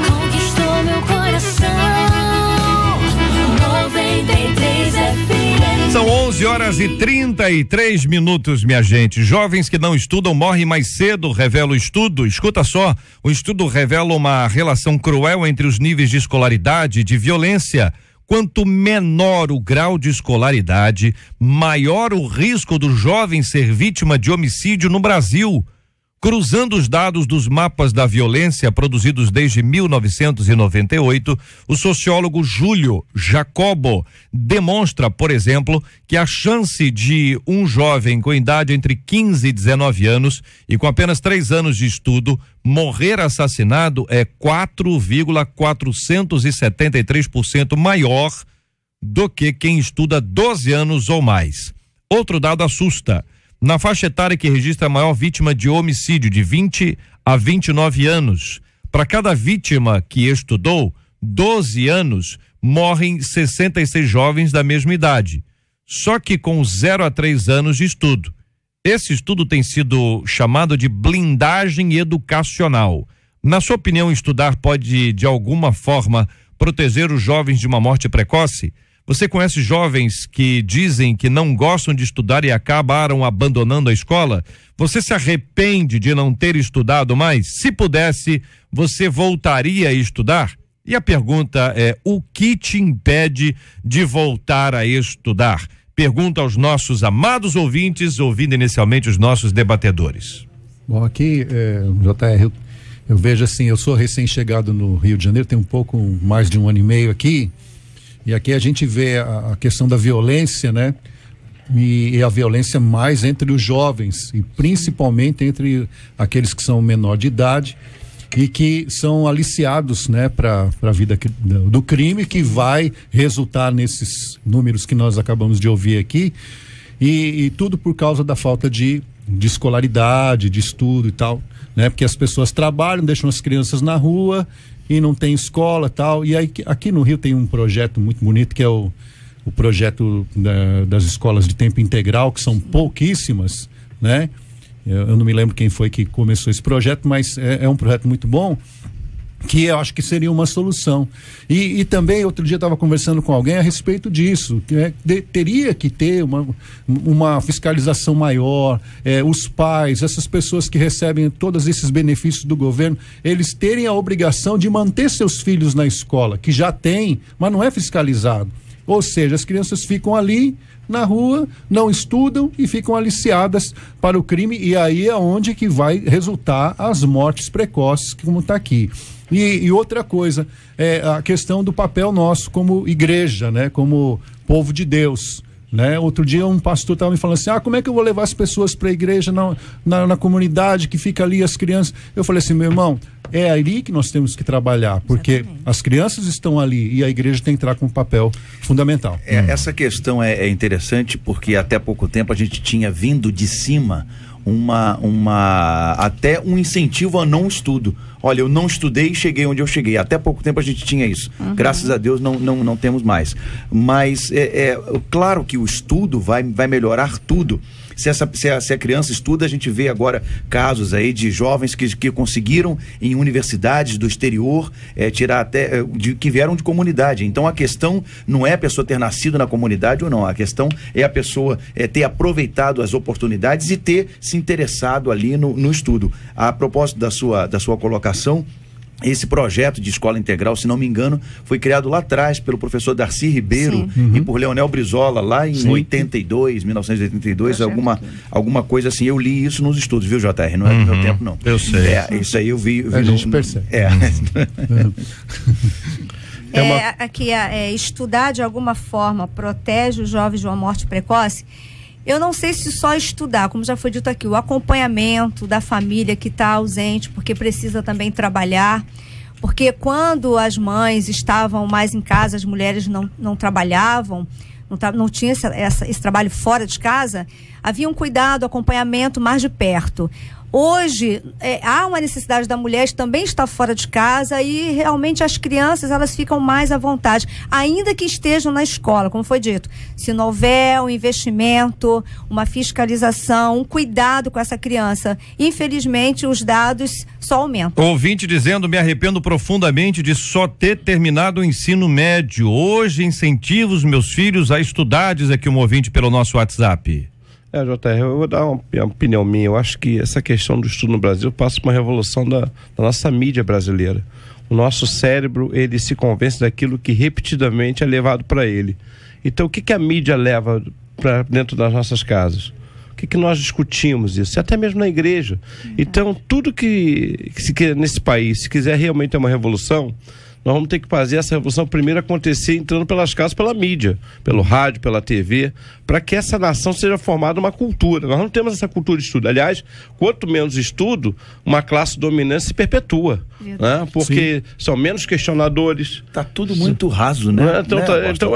Conquistou meu coração. 93 FM. São 11h33, minha gente. Jovens que não estudam morrem mais cedo, revela o estudo. Escuta só, o estudo revela uma relação cruel entre os níveis de escolaridade e de violência. Quanto menor o grau de escolaridade, maior o risco do jovem ser vítima de homicídio no Brasil. Cruzando os dados dos mapas da violência produzidos desde 1998, o sociólogo Júlio Jacobo demonstra, por exemplo, que a chance de um jovem com idade entre 15 e 19 anos e com apenas 3 anos de estudo morrer assassinado é 4,473% maior do que quem estuda 12 anos ou mais. Outro dado assusta. Na faixa etária que registra a maior vítima de homicídio, de 20 a 29 anos, para cada vítima que estudou 12 anos, morrem 66 jovens da mesma idade, só que com 0 a 3 anos de estudo. Esse estudo tem sido chamado de blindagem educacional. Na sua opinião, estudar pode, de alguma forma, proteger os jovens de uma morte precoce? Você conhece jovens que dizem que não gostam de estudar e acabaram abandonando a escola? Você se arrepende de não ter estudado mais? Se pudesse, você voltaria a estudar? E a pergunta é: o que te impede de voltar a estudar? Pergunta aos nossos amados ouvintes, ouvindo inicialmente os nossos debatedores. Bom, aqui, JR, eu vejo assim, eu sou recém-chegado no Rio de Janeiro, tenho um pouco mais de 1 ano e meio aqui. E aqui a gente vê a questão da violência, né? E a violência mais entre os jovens e principalmente entre aqueles que são menor de idade e que são aliciados, né, para a vida do crime, que vai resultar nesses números que nós acabamos de ouvir aqui, e tudo por causa da falta de escolaridade, de estudo e tal, né? Porque as pessoas trabalham, deixam as crianças na rua e não tem escola e tal. E aí aqui no Rio tem um projeto muito bonito que é o projeto das escolas de tempo integral, que são pouquíssimas, né? Eu não me lembro quem foi que começou esse projeto, mas é um projeto muito bom, que eu acho que seria uma solução. E também, outro dia eu estava conversando com alguém a respeito disso, que teria que ter uma fiscalização maior, os pais, essas pessoas que recebem todos esses benefícios do governo, eles terem a obrigação de manter seus filhos na escola, que já tem, mas não é fiscalizado. Ou seja, as crianças ficam ali na rua, não estudam e ficam aliciadas para o crime, e aí é onde que vai resultar as mortes precoces, como está aqui. E outra coisa, a questão do papel nosso como igreja, né? Como povo de Deus, né? Outro dia um pastor estava me falando assim, como é que eu vou levar as pessoas para a igreja na comunidade que fica ali, as crianças? Eu falei assim, meu irmão, é ali que nós temos que trabalhar, porque exatamente, as crianças estão ali e a igreja tem que entrar com um papel fundamental. Essa questão é interessante porque até pouco tempo a gente tinha vindo de cima até um incentivo a não estudo. Olha, eu não estudei e cheguei onde eu cheguei. Até pouco tempo a gente tinha isso. Graças a Deus não temos mais. Mas claro que o estudo vai melhorar tudo. Se a criança estuda, a gente vê agora casos aí de jovens que conseguiram em universidades do exterior tirar até que vieram de comunidade. Então a questão não é a pessoa ter nascido na comunidade ou não, a questão é a pessoa ter aproveitado as oportunidades e ter se interessado ali no estudo. A propósito da sua colocação, esse projeto de escola integral, se não me engano, foi criado lá atrás pelo professor Darcy Ribeiro e por Leonel Brizola, lá em 1982, alguma coisa assim. Eu li isso nos estudos, viu, JR? Não é do meu tempo, não. Eu sei. Isso aí eu vi a gente percebe. Estudar de alguma forma protege os jovens de uma morte precoce. Eu não sei se só estudar, como já foi dito aqui, o acompanhamento da família que está ausente, porque precisa também trabalhar, porque quando as mães estavam mais em casa, as mulheres não trabalhavam, não tinha esse trabalho fora de casa, havia um cuidado, acompanhamento mais de perto. Hoje, há uma necessidade da mulher também estar fora de casa e realmente as crianças, elas ficam mais à vontade, ainda que estejam na escola, como foi dito. Se não houver um investimento, uma fiscalização, um cuidado com essa criança, infelizmente os dados só aumentam. Ouvinte dizendo: me arrependo profundamente de só ter terminado o ensino médio. Hoje incentivo os meus filhos a estudar, diz aqui um ouvinte pelo nosso WhatsApp. JR, eu vou dar uma opinião minha. Eu acho que essa questão do estudo no Brasil passa por uma revolução da nossa mídia brasileira. O nosso cérebro, ele se convence daquilo que repetidamente é levado para ele. Então, o que a mídia leva para dentro das nossas casas? O que nós discutimos isso? Até mesmo na igreja. Então, tudo que se quer nesse país, se quiser realmente ter uma revolução, nós vamos ter que fazer essa revolução primeiro acontecer entrando pelas casas, pela mídia, pelo rádio, pela TV, para que essa nação seja formada uma cultura. Nós não temos essa cultura de estudo. Aliás, quanto menos estudo, uma classe dominante se perpetua, né? Porque são menos questionadores. Está tudo muito raso, né? Então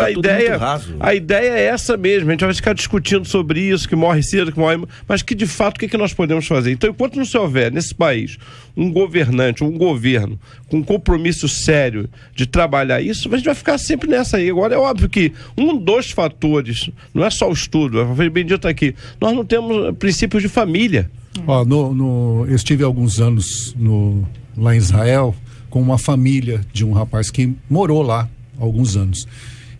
a ideia é essa mesmo. A gente vai ficar discutindo sobre isso, que morre cedo, que morre... Mas que de fato, o que nós podemos fazer? Então, enquanto não se houver nesse país um governante, um governo com compromisso sério de trabalhar isso, a gente vai ficar sempre nessa aí. Agora é óbvio que um dos fatores, não é só o estudo, foi bem dito aqui, nós não temos princípios de família. Eu estive alguns anos lá em Israel com uma família de um rapaz que morou lá há alguns anos.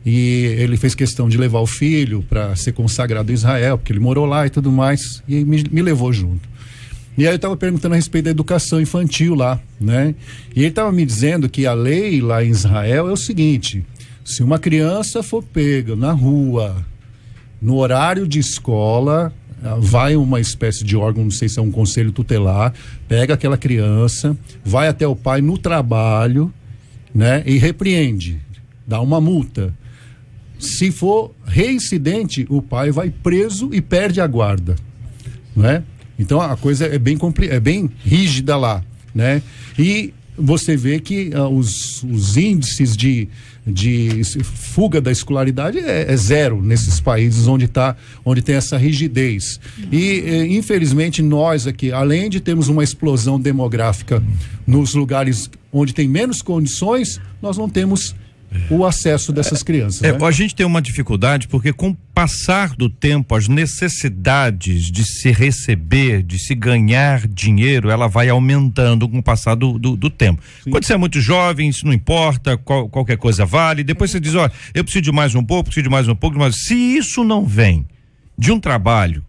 E ele fez questão de levar o filho para ser consagrado em Israel, porque ele morou lá e tudo mais, e me levou junto. E aí eu estava perguntando a respeito da educação infantil lá, né? E ele estava me dizendo que a lei lá em Israel é o seguinte: se uma criança for pega na rua, no horário de escola, vai uma espécie de órgão, não sei se é um conselho tutelar, pega aquela criança, vai até o pai no trabalho, né? E repreende, dá uma multa. Se for reincidente, o pai vai preso e perde a guarda, né? Então a coisa é bem rígida lá, né? E você vê que os índices de fuga da escolaridade é zero nesses países onde tem essa rigidez. E infelizmente nós aqui, além de termos uma explosão demográfica nos lugares onde tem menos condições, nós não temos o acesso dessas crianças. Né? A gente tem uma dificuldade porque com o passar do tempo, as necessidades de se receber, de se ganhar dinheiro, ela vai aumentando com o passar do tempo. Sim. Quando você é muito jovem, isso não importa, qualquer coisa vale, depois você diz, olha, eu preciso de mais um pouco, mas se isso não vem de um trabalho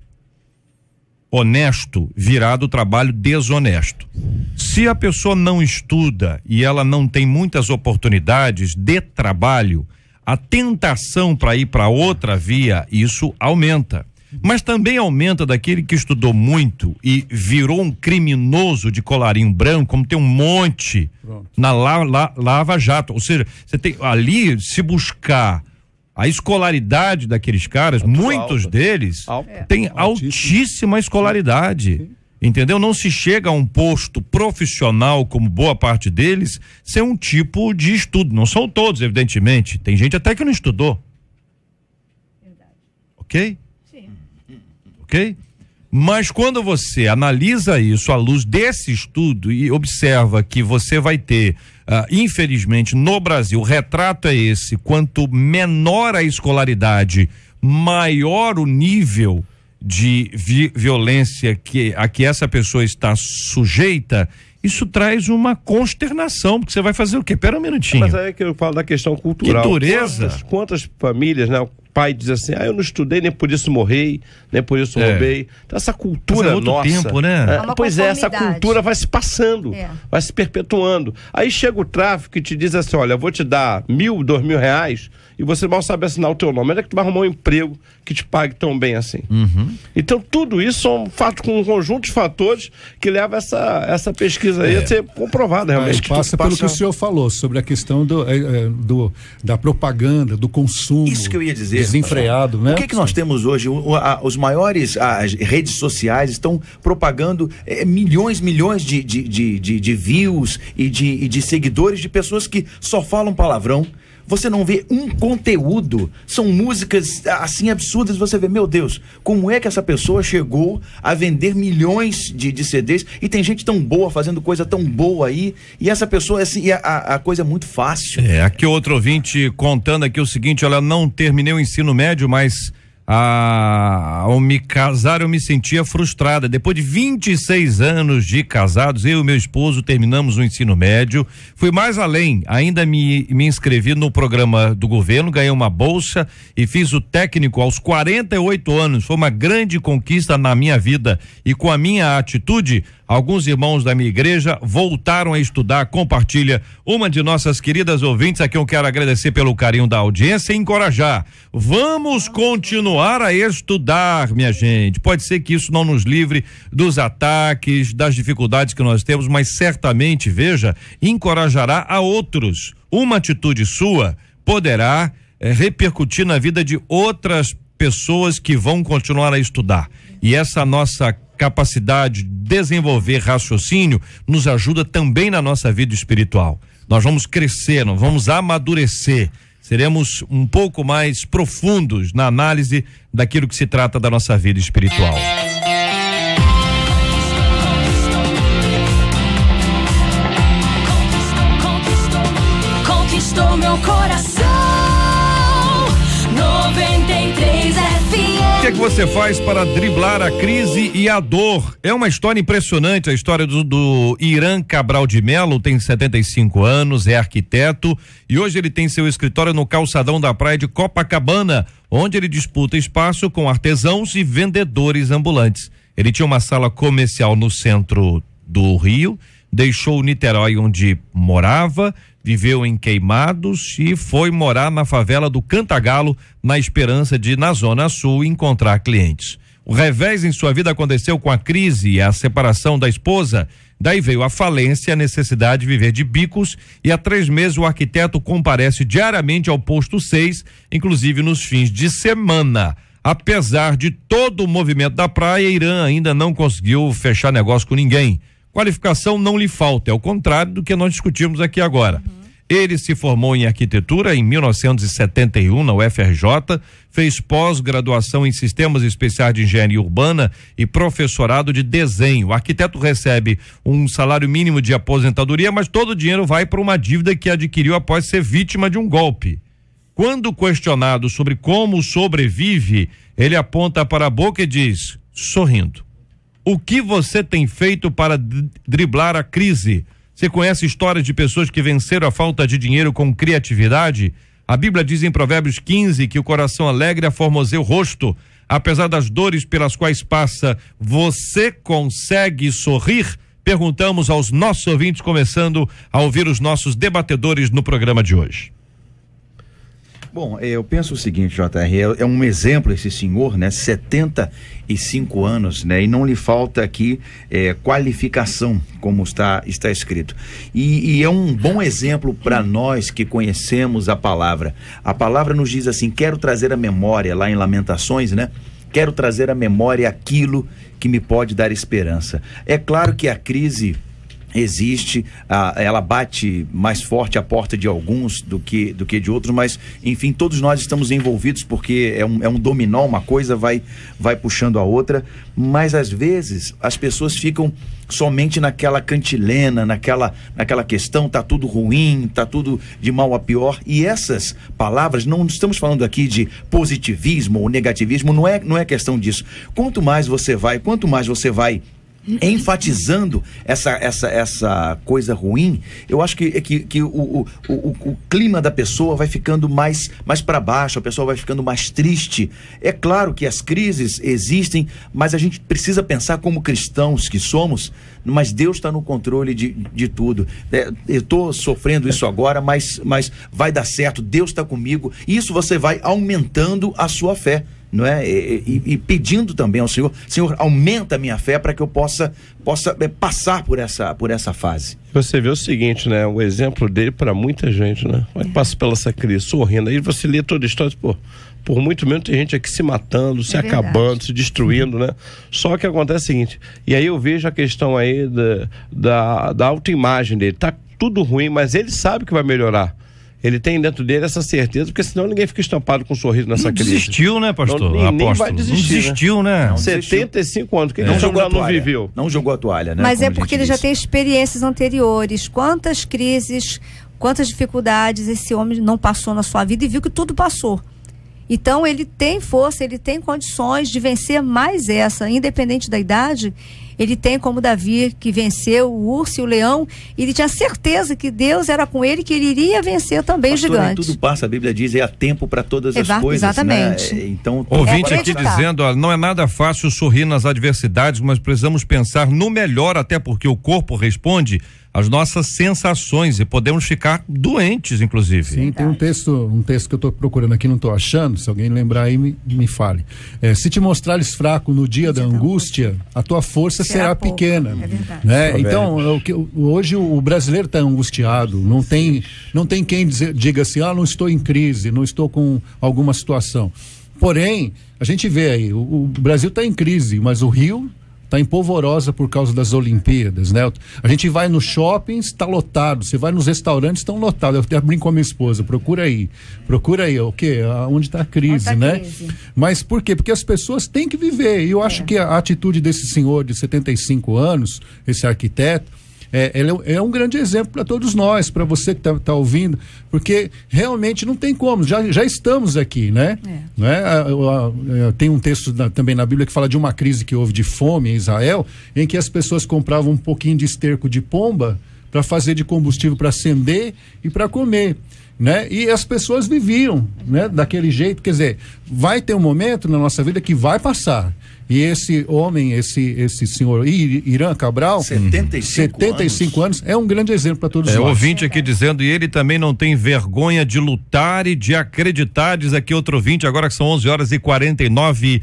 honesto, virá do trabalho desonesto. Se a pessoa não estuda e ela não tem muitas oportunidades de trabalho, a tentação para ir para outra via, isso aumenta. Mas também aumenta daquele que estudou muito e virou um criminoso de colarinho branco, como tem um monte na Lava Jato. Ou seja, você tem ali, se buscar a escolaridade daqueles caras, muitos deles têm altíssima escolaridade. Entendeu? Não se chega a um posto profissional, como boa parte deles, sem um tipo de estudo. Não são todos, evidentemente. Tem gente até que não estudou. Verdade. Ok? Sim. Ok? Mas quando você analisa isso à luz desse estudo e observa que você vai ter, infelizmente, no Brasil, o retrato é esse: quanto menor a escolaridade, maior o nível de violência a que essa pessoa está sujeita. Isso traz uma consternação, porque você vai fazer o quê? Pera um minutinho. Mas aí é que eu falo da questão cultural. Que dureza. Quantas famílias, né? O pai diz assim, eu não estudei, nem por isso morri, nem por isso roubei. Então essa cultura nossa... tempo, né? Pois é, essa cultura vai se passando, vai se perpetuando. Aí chega o tráfico e te diz assim, olha, eu vou te dar R$1.000, R$2.000 e você mal sabe assinar o teu nome. Onde é que tu vai arrumar um emprego que te pague tão bem assim? Então tudo isso são fatos com um conjunto de fatores que leva essa pesquisa aí a ser comprovada realmente. Passa pelo que o senhor falou sobre a questão da propaganda, do consumo. Isso que eu ia dizer. Desenfreado, né? O que nós temos hoje? Os maiores, as redes sociais estão propagando milhões de views e de seguidores de pessoas que só falam palavrão. Você não vê um conteúdo, são músicas assim absurdas, você vê, meu Deus, como é que essa pessoa chegou a vender milhões de CDs e tem gente tão boa fazendo coisa tão boa aí, e essa pessoa, assim, a coisa é muito fácil. Aqui outro ouvinte contando aqui o seguinte, olha, não terminei o ensino médio, mas ao me casar eu me sentia frustrada. Depois de 26 anos de casados, eu e meu esposo terminamos o ensino médio, fui mais além, ainda me inscrevi no programa do governo, ganhei uma bolsa e fiz o técnico aos 48 anos, foi uma grande conquista na minha vida, e com a minha atitude, alguns irmãos da minha igreja voltaram a estudar. Compartilha uma de nossas queridas ouvintes, a quem eu quero agradecer pelo carinho da audiência e encorajar. Vamos continuar a estudar, minha gente. Pode ser que isso não nos livre dos ataques, das dificuldades que nós temos, mas certamente, veja, encorajará a outros. Uma atitude sua poderá repercutir na vida de outras pessoas que vão continuar a estudar. E essa nossa capacidade de desenvolver raciocínio nos ajuda também na nossa vida espiritual. Nós vamos crescer, nós vamos amadurecer, seremos um pouco mais profundos na análise daquilo que se trata da nossa vida espiritual. Conquistou meu coração. 93 FM. O que é que você faz para driblar a crise e a dor? É uma história impressionante, a história do Irã Cabral de Melo, tem 75 anos, é arquiteto e hoje ele tem seu escritório no calçadão da praia de Copacabana, onde ele disputa espaço com artesãos e vendedores ambulantes. Ele tinha uma sala comercial no centro do Rio, deixou Niterói onde morava, viveu em Queimados e foi morar na favela do Cantagalo, na esperança de, na Zona Sul, encontrar clientes. O revés em sua vida aconteceu com a crise e a separação da esposa. Daí veio a falência, a necessidade de viver de bicos, e há 3 meses o arquiteto comparece diariamente ao posto 6, inclusive nos fins de semana. Apesar de todo o movimento da praia, Irã ainda não conseguiu fechar negócio com ninguém. Qualificação não lhe falta, é o contrário do que nós discutimos aqui agora. Ele se formou em arquitetura em 1971 na UFRJ, fez pós-graduação em sistemas especiais de engenharia urbana e professorado de desenho. O arquiteto recebe um salário mínimo de aposentadoria, mas todo o dinheiro vai para uma dívida que adquiriu após ser vítima de um golpe. Quando questionado sobre como sobrevive, ele aponta para a boca e diz, sorrindo: o que você tem feito para driblar a crise? Você conhece histórias de pessoas que venceram a falta de dinheiro com criatividade? A Bíblia diz em Provérbios 15 que o coração alegre aformoseia o rosto. Apesar das dores pelas quais passa, você consegue sorrir? Perguntamos aos nossos ouvintes, começando a ouvir os nossos debatedores no programa de hoje. Bom, eu penso o seguinte, JR, é um exemplo esse senhor, né? 75 anos, né? E não lhe falta aqui qualificação, como está escrito. E é um bom exemplo para nós que conhecemos a palavra. A palavra nos diz assim, quero trazer à memória, lá em Lamentações, né? Quero trazer à memória aquilo que me pode dar esperança. É claro que a crise existe, ela bate mais forte a porta de alguns do que de outros, mas enfim, todos nós estamos envolvidos porque é um dominó, uma coisa vai puxando a outra, mas às vezes as pessoas ficam somente naquela cantilena, naquela questão, tá tudo ruim, tá tudo de mal a pior, e essas palavras, não estamos falando aqui de positivismo ou negativismo, não é questão disso. Quanto mais você vai enfatizando essa coisa ruim, eu acho que o clima da pessoa vai ficando mais para baixo, a pessoa vai ficando mais triste. É claro que as crises existem, mas a gente precisa pensar como cristãos que somos, mas Deus está no controle de tudo. Eu estou sofrendo isso agora, mas vai dar certo, Deus está comigo. Isso você vai aumentando a sua fé, não é? E pedindo também ao Senhor, aumenta a minha fé para que eu possa passar por essa fase. Você vê o seguinte, né? O exemplo dele para muita gente, né? Passa pela essa crise, sorrindo, aí você lê toda a história, por muito menos tem gente aqui se matando, se acabando, se destruindo, né? Só que acontece o seguinte, e aí eu vejo a questão aí da autoimagem dele, tá tudo ruim, mas ele sabe que vai melhorar. Ele tem dentro dele essa certeza, porque senão ninguém fica estampado com um sorriso nessa crise. Desistiu, né, pastor? Nem vai desistir, não desistiu, né? 75 anos, quem não jogou a toalha, viveu. Não jogou a toalha, né? Mas é porque ele já tem experiências anteriores. Quantas crises, quantas dificuldades esse homem não passou na sua vida e viu que tudo passou. Então ele tem força, ele tem condições de vencer mais essa, independente da idade. Ele tem, como Davi, que venceu o urso e o leão, e ele tinha certeza que Deus era com ele, que ele iria vencer também os gigantes. Tudo passa, a Bíblia diz, há tempo para todas as coisas. Exatamente. Né? Então, ouvinte aqui dizendo, ó, não é nada fácil sorrir nas adversidades, mas precisamos pensar no melhor, até porque o corpo responde às nossas sensações e podemos ficar doentes, inclusive. Sim, tem um texto que eu estou procurando aqui, não estou achando, se alguém lembrar aí me fale. Se te mostrares fraco no dia da angústia, a tua força será pequena. É verdade. Né? Então, hoje o brasileiro está angustiado, não tem quem diga assim, não estou em crise, não estou com alguma situação. Porém, a gente vê aí, o Brasil está em crise, mas o Rio está em polvorosa por causa das Olimpíadas, né? A gente vai nos shoppings, está lotado. Você vai nos restaurantes, estão lotados. Eu até brinco com a minha esposa, procura aí, o quê? Onde está a crise, né? Mas por quê? Porque as pessoas têm que viver. E eu acho que a atitude desse senhor de 75 anos, esse arquiteto, ele é um grande exemplo para todos nós, para você que tá ouvindo, porque realmente não tem como, já estamos aqui, né? Tem um texto também na Bíblia que fala de uma crise que houve de fome em Israel, em que as pessoas compravam um pouquinho de esterco de pomba para fazer de combustível para acender e para comer, né? E as pessoas viviam, né? Daquele jeito, quer dizer, vai ter um momento na nossa vida que vai passar. E esse homem, esse senhor Irã Cabral, 75 anos, é um grande exemplo para todos nós. Ouvinte aqui dizendo, e ele também não tem vergonha de lutar e de acreditar, diz aqui outro ouvinte, agora que são 11h49,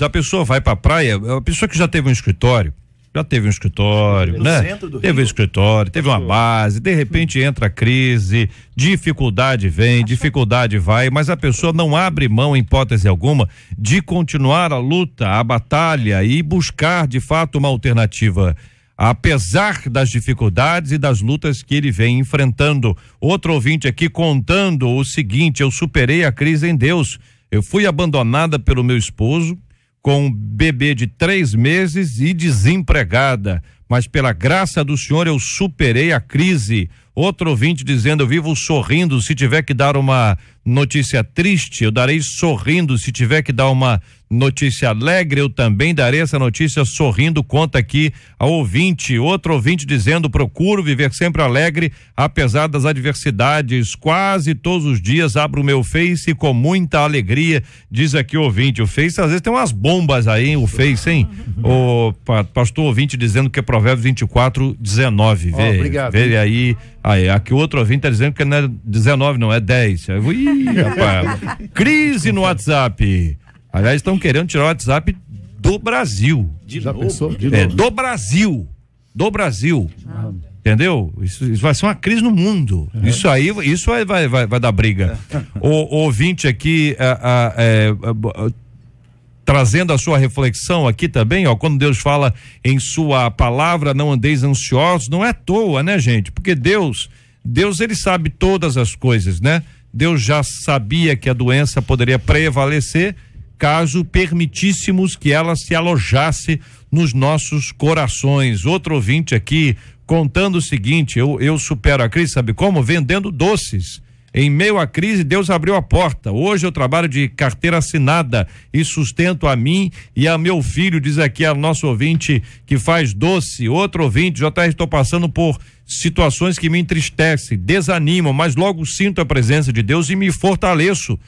a pessoa vai para a praia, a pessoa que já teve um escritório, né? Teve um escritório, teve uma base, de repente entra a crise, dificuldade vem, dificuldade vai, mas a pessoa não abre mão, em hipótese alguma, de continuar a luta, a batalha e buscar de fato uma alternativa, apesar das dificuldades e das lutas que ele vem enfrentando. Outro ouvinte aqui contando o seguinte: eu superei a crise em Deus, eu fui abandonada pelo meu esposo, com um bebê de 3 meses e desempregada, mas pela graça do Senhor eu superei a crise. Outro ouvinte dizendo, eu vivo sorrindo, se tiver que dar uma notícia triste, eu darei sorrindo, se tiver que dar uma notícia alegre, eu também darei essa notícia sorrindo, conta aqui ao ouvinte. Outro ouvinte dizendo, procuro viver sempre alegre, apesar das adversidades, quase todos os dias abro o meu Face com muita alegria, diz aqui o ouvinte. O Face às vezes tem umas bombas aí, o Face, hein? O pastor ouvinte dizendo que é Provérbios 24:19, obrigado. Vê aí, aqui o outro ouvinte tá dizendo que não é 19, não, é 10. Ih, rapaz, crise no WhatsApp. Aliás, estão querendo tirar o WhatsApp do Brasil. Já pensou? Do Brasil. Entendeu? Isso vai ser uma crise no mundo. Isso aí vai dar briga. O ouvinte aqui trazendo a sua reflexão aqui também, ó, quando Deus fala em sua palavra, não andeis ansiosos, não é à toa, né, gente? Porque Deus ele sabe todas as coisas, né? Deus já sabia que a doença poderia prevalecer caso permitíssemos que ela se alojasse nos nossos corações. Outro ouvinte aqui contando o seguinte: eu supero a crise, sabe como? Vendendo doces. Em meio à crise, Deus abriu a porta. Hoje eu trabalho de carteira assinada e sustento a mim e a meu filho, diz aqui a nosso ouvinte que faz doce. Outro ouvinte: JR, estou passando por situações que me entristecem, desanimam, mas logo sinto a presença de Deus e me fortaleço.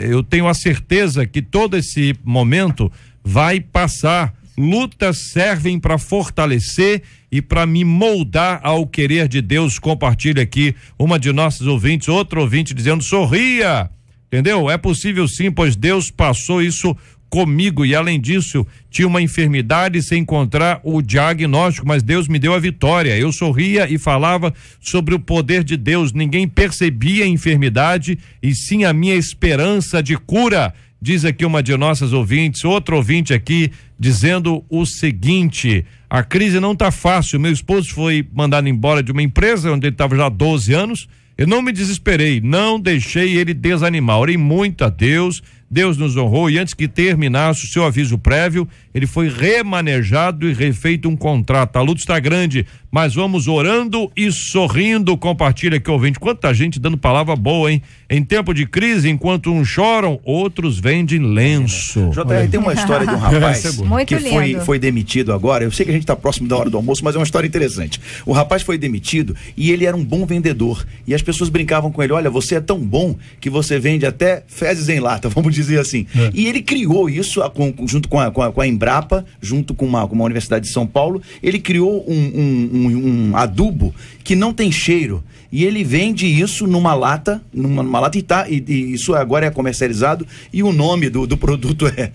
Eu tenho a certeza que todo esse momento vai passar. Lutas servem para fortalecer e para me moldar ao querer de Deus. Compartilha aqui uma de nossas ouvintes, outro ouvinte dizendo: sorria, entendeu? É possível sim, pois Deus passou isso comigo e além disso tinha uma enfermidade sem encontrar o diagnóstico, mas Deus me deu a vitória. Eu sorria e falava sobre o poder de Deus. Ninguém percebia a enfermidade e sim a minha esperança de cura. Diz aqui uma de nossas ouvintes. Outro ouvinte aqui dizendo o seguinte: a crise não tá fácil. Meu esposo foi mandado embora de uma empresa onde ele estava já há 12 anos. Eu não me desesperei, não deixei ele desanimar. Orei muito a Deus, Deus nos honrou e antes que terminasse o seu aviso prévio, ele foi remanejado e refeito um contrato. A luta está grande, mas vamos orando e sorrindo. Compartilha aqui, ouvinte. Quanta gente dando palavra boa, hein? Em tempo de crise, enquanto uns choram, outros vendem lenço. JR, tem uma história de um rapaz Muito que foi demitido agora. Eu sei que a gente está próximo da hora do almoço, mas é uma história interessante. O rapaz foi demitido e ele era um bom vendedor. E as pessoas brincavam com ele: olha, você é tão bom que você vende até fezes em lata, vamos dizer assim. E ele criou isso junto com a Embrapa, junto com uma Universidade de São Paulo. Ele criou um adubo que não tem cheiro. E ele vende isso numa lata, e isso agora é comercializado, e o nome do produto é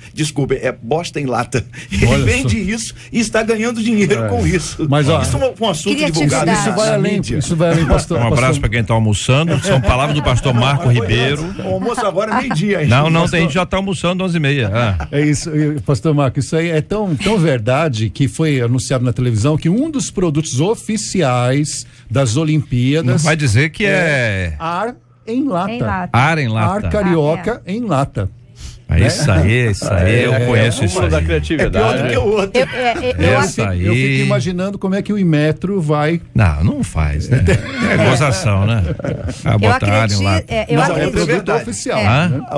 bosta em lata. Ele vende isso e está ganhando dinheiro com isso. Mas, ó, isso é um assunto divulgado. Isso vai além, pastor. Um abraço para quem está almoçando. São palavras do pastor Marco Ribeiro. O almoço agora é meio-dia. Não, a gente já está almoçando 11h30. É isso, pastor Marco, isso aí é tão verdade que foi anunciado na televisão que um dos produtos oficiais das Olimpíadas... Não vai dizer que é... Ar em lata. Ar em lata. Ar carioca em lata. Isso aí, eu conheço isso aí. Da criatividade. É pior do que o outro. Eu fico imaginando como é que o Imetro vai... Não faz, né? É gozação, né? Botar ar em lata. É produto oficial.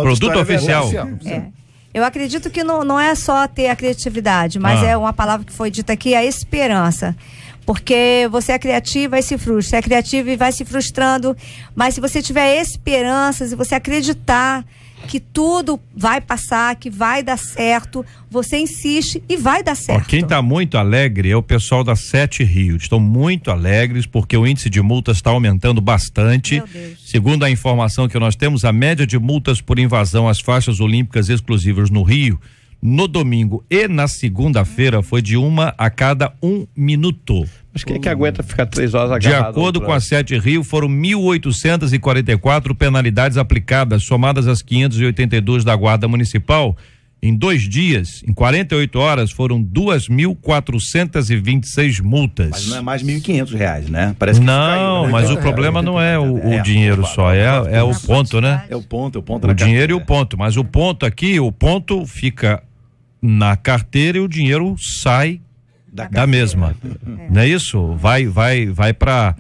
Produto oficial. Eu acredito que não é só ter a criatividade, mas é uma palavra que foi dita aqui, a esperança. Porque você é criativo, vai se frustra. Você é criativo e vai se frustrando. Mas se você tiver esperança, se você acreditar que tudo vai passar, que vai dar certo, você insiste e vai dar certo. Quem está muito alegre é o pessoal da 7 Rio. Estão muito alegres porque o índice de multas está aumentando bastante. Meu Deus. Segundo a informação que nós temos, a média de multas por invasão às faixas olímpicas exclusivas no Rio, no domingo e na segunda-feira, foi de 1 a cada 1 minuto. Mas quem é que aguenta ficar 3 horas agarrado? De acordo com a 7 Rio, foram 1.844 penalidades aplicadas, somadas às 582 da Guarda Municipal. Em 2 dias, em 48 horas, foram 2.426 multas. Mas não é mais R$1.500, né? Parece que não, mas o problema não é o dinheiro só, é o ponto, né? É o ponto. O dinheiro e o ponto, mas o ponto aqui, o ponto fica na carteira e o dinheiro sai da mesma. Não é isso? Vai para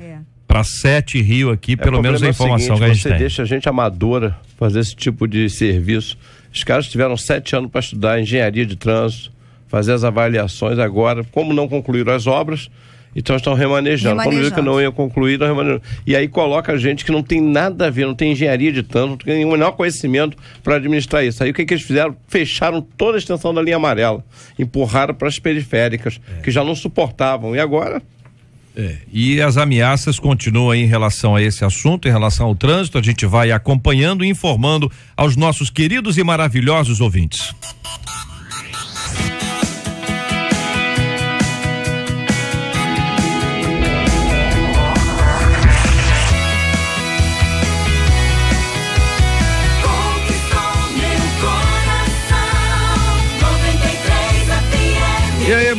7 Rio aqui, pelo menos a informação que a gente tem. Você deixa a gente amadora fazer esse tipo de serviço. Os caras tiveram 7 anos para estudar engenharia de trânsito, fazer as avaliações agora, como não concluíram as obras, então estão remanejando. Quando viram que não ia concluir, estão remanejando. E aí coloca gente que não tem nada a ver, não tem engenharia de trânsito, não tem o menor conhecimento para administrar isso. Aí o que eles fizeram? Fecharam toda a extensão da linha amarela, empurraram para as periféricas, que já não suportavam. E agora... E as ameaças continuam em relação a esse assunto, em relação ao trânsito. A gente vai acompanhando e informando aos nossos queridos e maravilhosos ouvintes.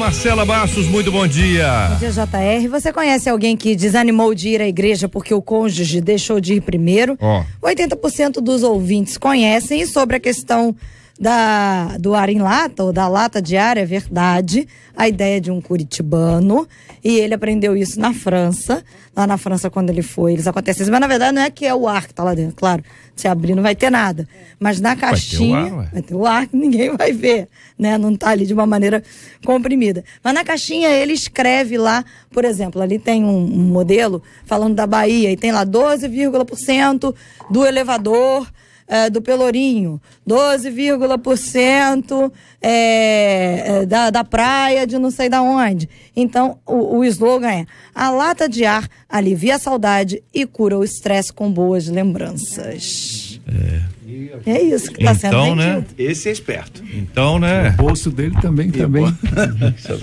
Marcela Bastos, muito bom dia. Bom dia, JR. Você conhece alguém que desanimou de ir à igreja porque o cônjuge deixou de ir primeiro? 80% dos ouvintes conhecem. E sobre a questão do ar em lata, ou da lata de ar, é verdade. A ideia de um curitibano, e ele aprendeu isso na França. Lá na França, quando ele foi, eles acontecem isso. Mas na verdade não é que é o ar que tá lá dentro, claro. Se abrir não vai ter nada. Mas na caixinha vai ter o ar que ninguém vai ver, né? Não tá ali de uma maneira comprimida. Mas na caixinha ele escreve lá, por exemplo, ali tem um modelo falando da Bahia, e tem lá 12,% do elevador do Pelourinho, 12,% da praia de não sei da onde. Então, o slogan é: a lata de ar alivia a saudade e cura o estresse com boas lembranças. É isso que está sendo vendido. Né? Esse é esperto. Então, né? O bolso dele também.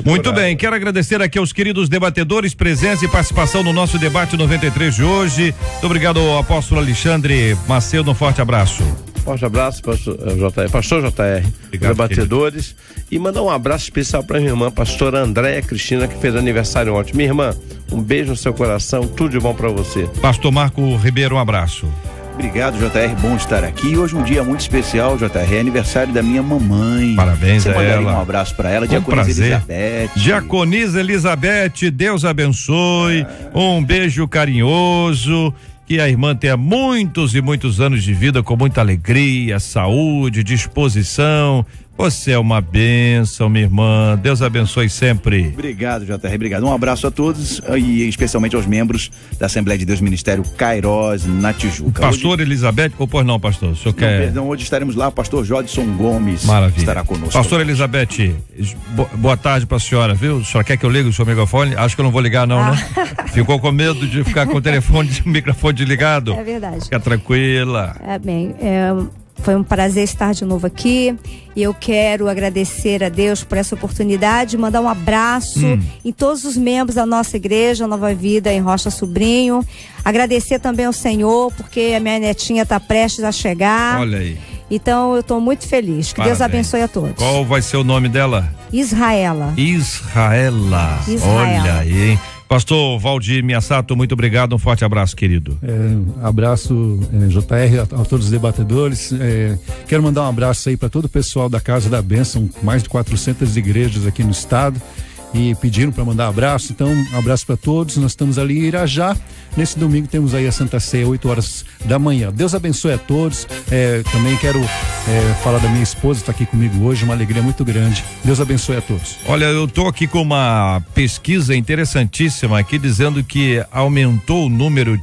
Muito bem, quero agradecer aqui aos queridos debatedores, presença e participação no nosso debate 93 de hoje. Muito obrigado ao apóstolo Alexandre Macedo, um forte abraço. Forte abraço, pastor JR, obrigado, debatedores. E mandar um abraço especial para minha irmã, pastora Andréia Cristina, que fez aniversário ontem. Minha irmã, um beijo no seu coração, tudo de bom para você. Pastor Marco Ribeiro, um abraço. Obrigado, JR, bom estar aqui. Hoje um dia muito especial, JR, é aniversário da minha mamãe. Parabéns a ela. Um abraço para ela, Diaconisa Elizabeth. Diaconisa Elizabeth, Deus abençoe, um beijo carinhoso, que a irmã tenha muitos e muitos anos de vida com muita alegria, saúde, disposição. Você é uma bênção, minha irmã. Deus abençoe sempre. Obrigado, JR. Obrigado. Um abraço a todos e especialmente aos membros da Assembleia de Deus Ministério Kairos na Tijuca. Pastor hoje... Elizabeth, ou pois não, pastor? O senhor quer... Perdão, hoje estaremos lá, o pastor Jodson Gomes. Maravilha. Estará conosco. Pastor Elizabeth, boa tarde pra senhora, viu? A senhora quer que eu ligue o seu microfone? Acho que eu não vou ligar não, né? Ficou com medo de ficar com o microfone desligado? É verdade. Fica tranquila. Foi um prazer estar de novo aqui e eu quero agradecer a Deus por essa oportunidade, mandar um abraço em todos os membros da nossa igreja Nova Vida em Rocha Sobrinho, agradecer também ao Senhor porque a minha netinha está prestes a chegar. Olha aí. Então eu estou muito feliz, que Parabéns. Deus abençoe a todos. Qual vai ser o nome dela? Israela. Olha aí, hein? Pastor Valdir Miassato, muito obrigado, um forte abraço, querido. Abraço, JR, a todos os debatedores. Quero mandar um abraço aí para todo o pessoal da Casa da Bênção, mais de 400 igrejas aqui no estado, e pediram para mandar abraço, então um abraço para todos. Nós estamos ali em Irajá, nesse domingo temos aí a Santa Ceia, 8 horas da manhã. Deus abençoe a todos. Também quero falar da minha esposa, está aqui comigo hoje, uma alegria muito grande. Deus abençoe a todos. Olha, eu tô aqui com uma pesquisa interessantíssima aqui dizendo que aumentou o número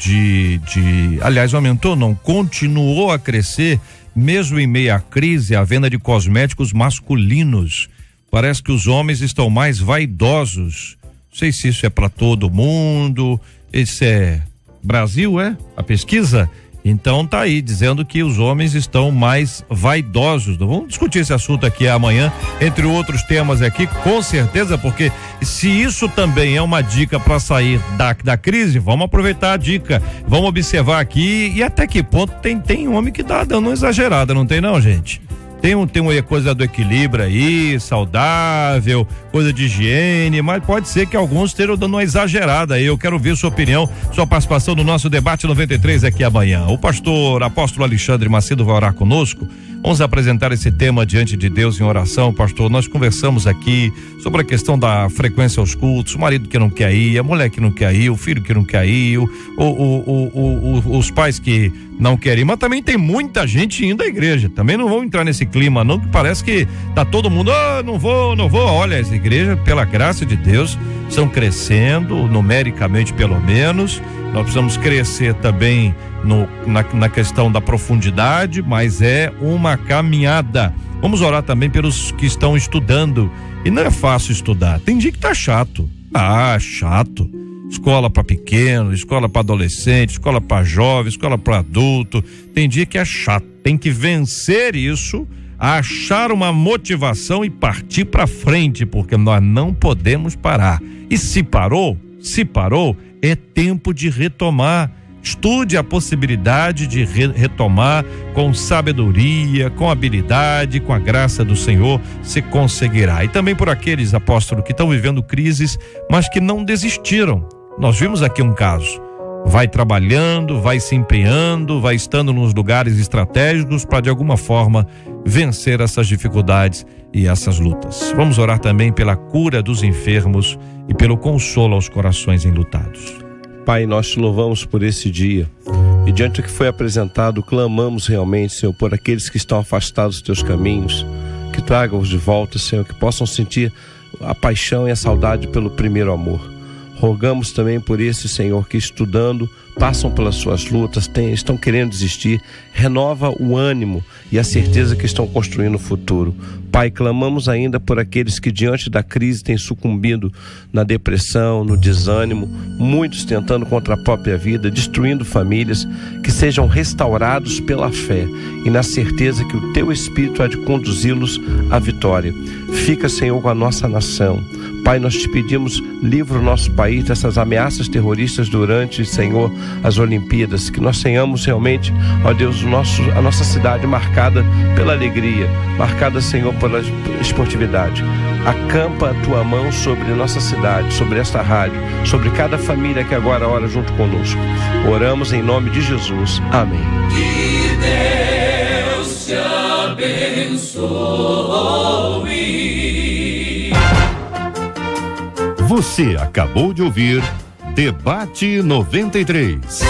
aliás, aumentou não, continuou a crescer mesmo em meio à crise, a venda de cosméticos masculinos. Parece que os homens estão mais vaidosos. Não sei se isso é para todo mundo. Esse é Brasil, é? A pesquisa? Então tá aí, dizendo que os homens estão mais vaidosos. Vamos discutir esse assunto aqui amanhã, entre outros temas aqui, com certeza, porque se isso também é uma dica para sair da crise, vamos aproveitar a dica, vamos observar aqui e até que ponto tem homem que tá dando uma exagerada, não tem não, gente? Tem uma coisa do equilíbrio aí, saudável, coisa de higiene, mas pode ser que alguns estejam dando uma exagerada aí. Eu quero ouvir sua opinião, sua participação no nosso debate 93 aqui amanhã. O pastor apóstolo Alexandre Macedo vai orar conosco. Vamos apresentar esse tema diante de Deus em oração, pastor. Nós conversamos aqui sobre a questão da frequência aos cultos, o marido que não quer ir, a mulher que não quer ir, o filho que não quer ir, os pais que não querem ir, mas também tem muita gente indo à igreja. Também não vão entrar nesse clima não, que parece que tá todo mundo, não vou. Olha, as igrejas, pela graça de Deus, estão crescendo, numericamente pelo menos. Nós precisamos crescer também na questão da profundidade, mas é uma caminhada. Vamos orar também pelos que estão estudando, e não é fácil estudar, tem dia que tá chato. Chato. Escola para pequeno, escola para adolescente, escola para jovem, escola para adulto. Tem dia que é chato. Tem que vencer isso, achar uma motivação e partir para frente, porque nós não podemos parar. E se parou, é tempo de retomar. Estude a possibilidade de retomar com sabedoria, com habilidade, com a graça do Senhor, se conseguirá. E também por aqueles, apóstolo, que estão vivendo crises, mas que não desistiram. Nós vimos aqui um caso. Vai trabalhando, vai se empenhando, vai estando nos lugares estratégicos para de alguma forma vencer essas dificuldades e essas lutas. Vamos orar também pela cura dos enfermos e pelo consolo aos corações enlutados. Pai, nós te louvamos por esse dia e diante do que foi apresentado, clamamos realmente, Senhor, por aqueles que estão afastados dos teus caminhos, que tragam-os de volta, Senhor, que possam sentir a paixão e a saudade pelo primeiro amor. Rogamos também por esse, Senhor, que estudando, passam pelas suas lutas, estão querendo desistir. Renova o ânimo e a certeza que estão construindo o futuro. Pai, clamamos ainda por aqueles que diante da crise têm sucumbido na depressão, no desânimo, muitos tentando contra a própria vida, destruindo famílias, que sejam restaurados pela fé e na certeza que o teu Espírito há de conduzi-los à vitória. Fica, Senhor, com a nossa nação. Pai, nós te pedimos, livra o nosso país dessas ameaças terroristas durante, Senhor, as Olimpíadas, que nós tenhamos realmente, ó Deus, a nossa cidade marcada pela alegria, marcada, Senhor, pela esportividade. Acampa a tua mão sobre nossa cidade, sobre esta rádio, sobre cada família que agora ora junto conosco. Oramos em nome de Jesus. Amém. Que Deus te abençoe. Você acabou de ouvir Debate 93.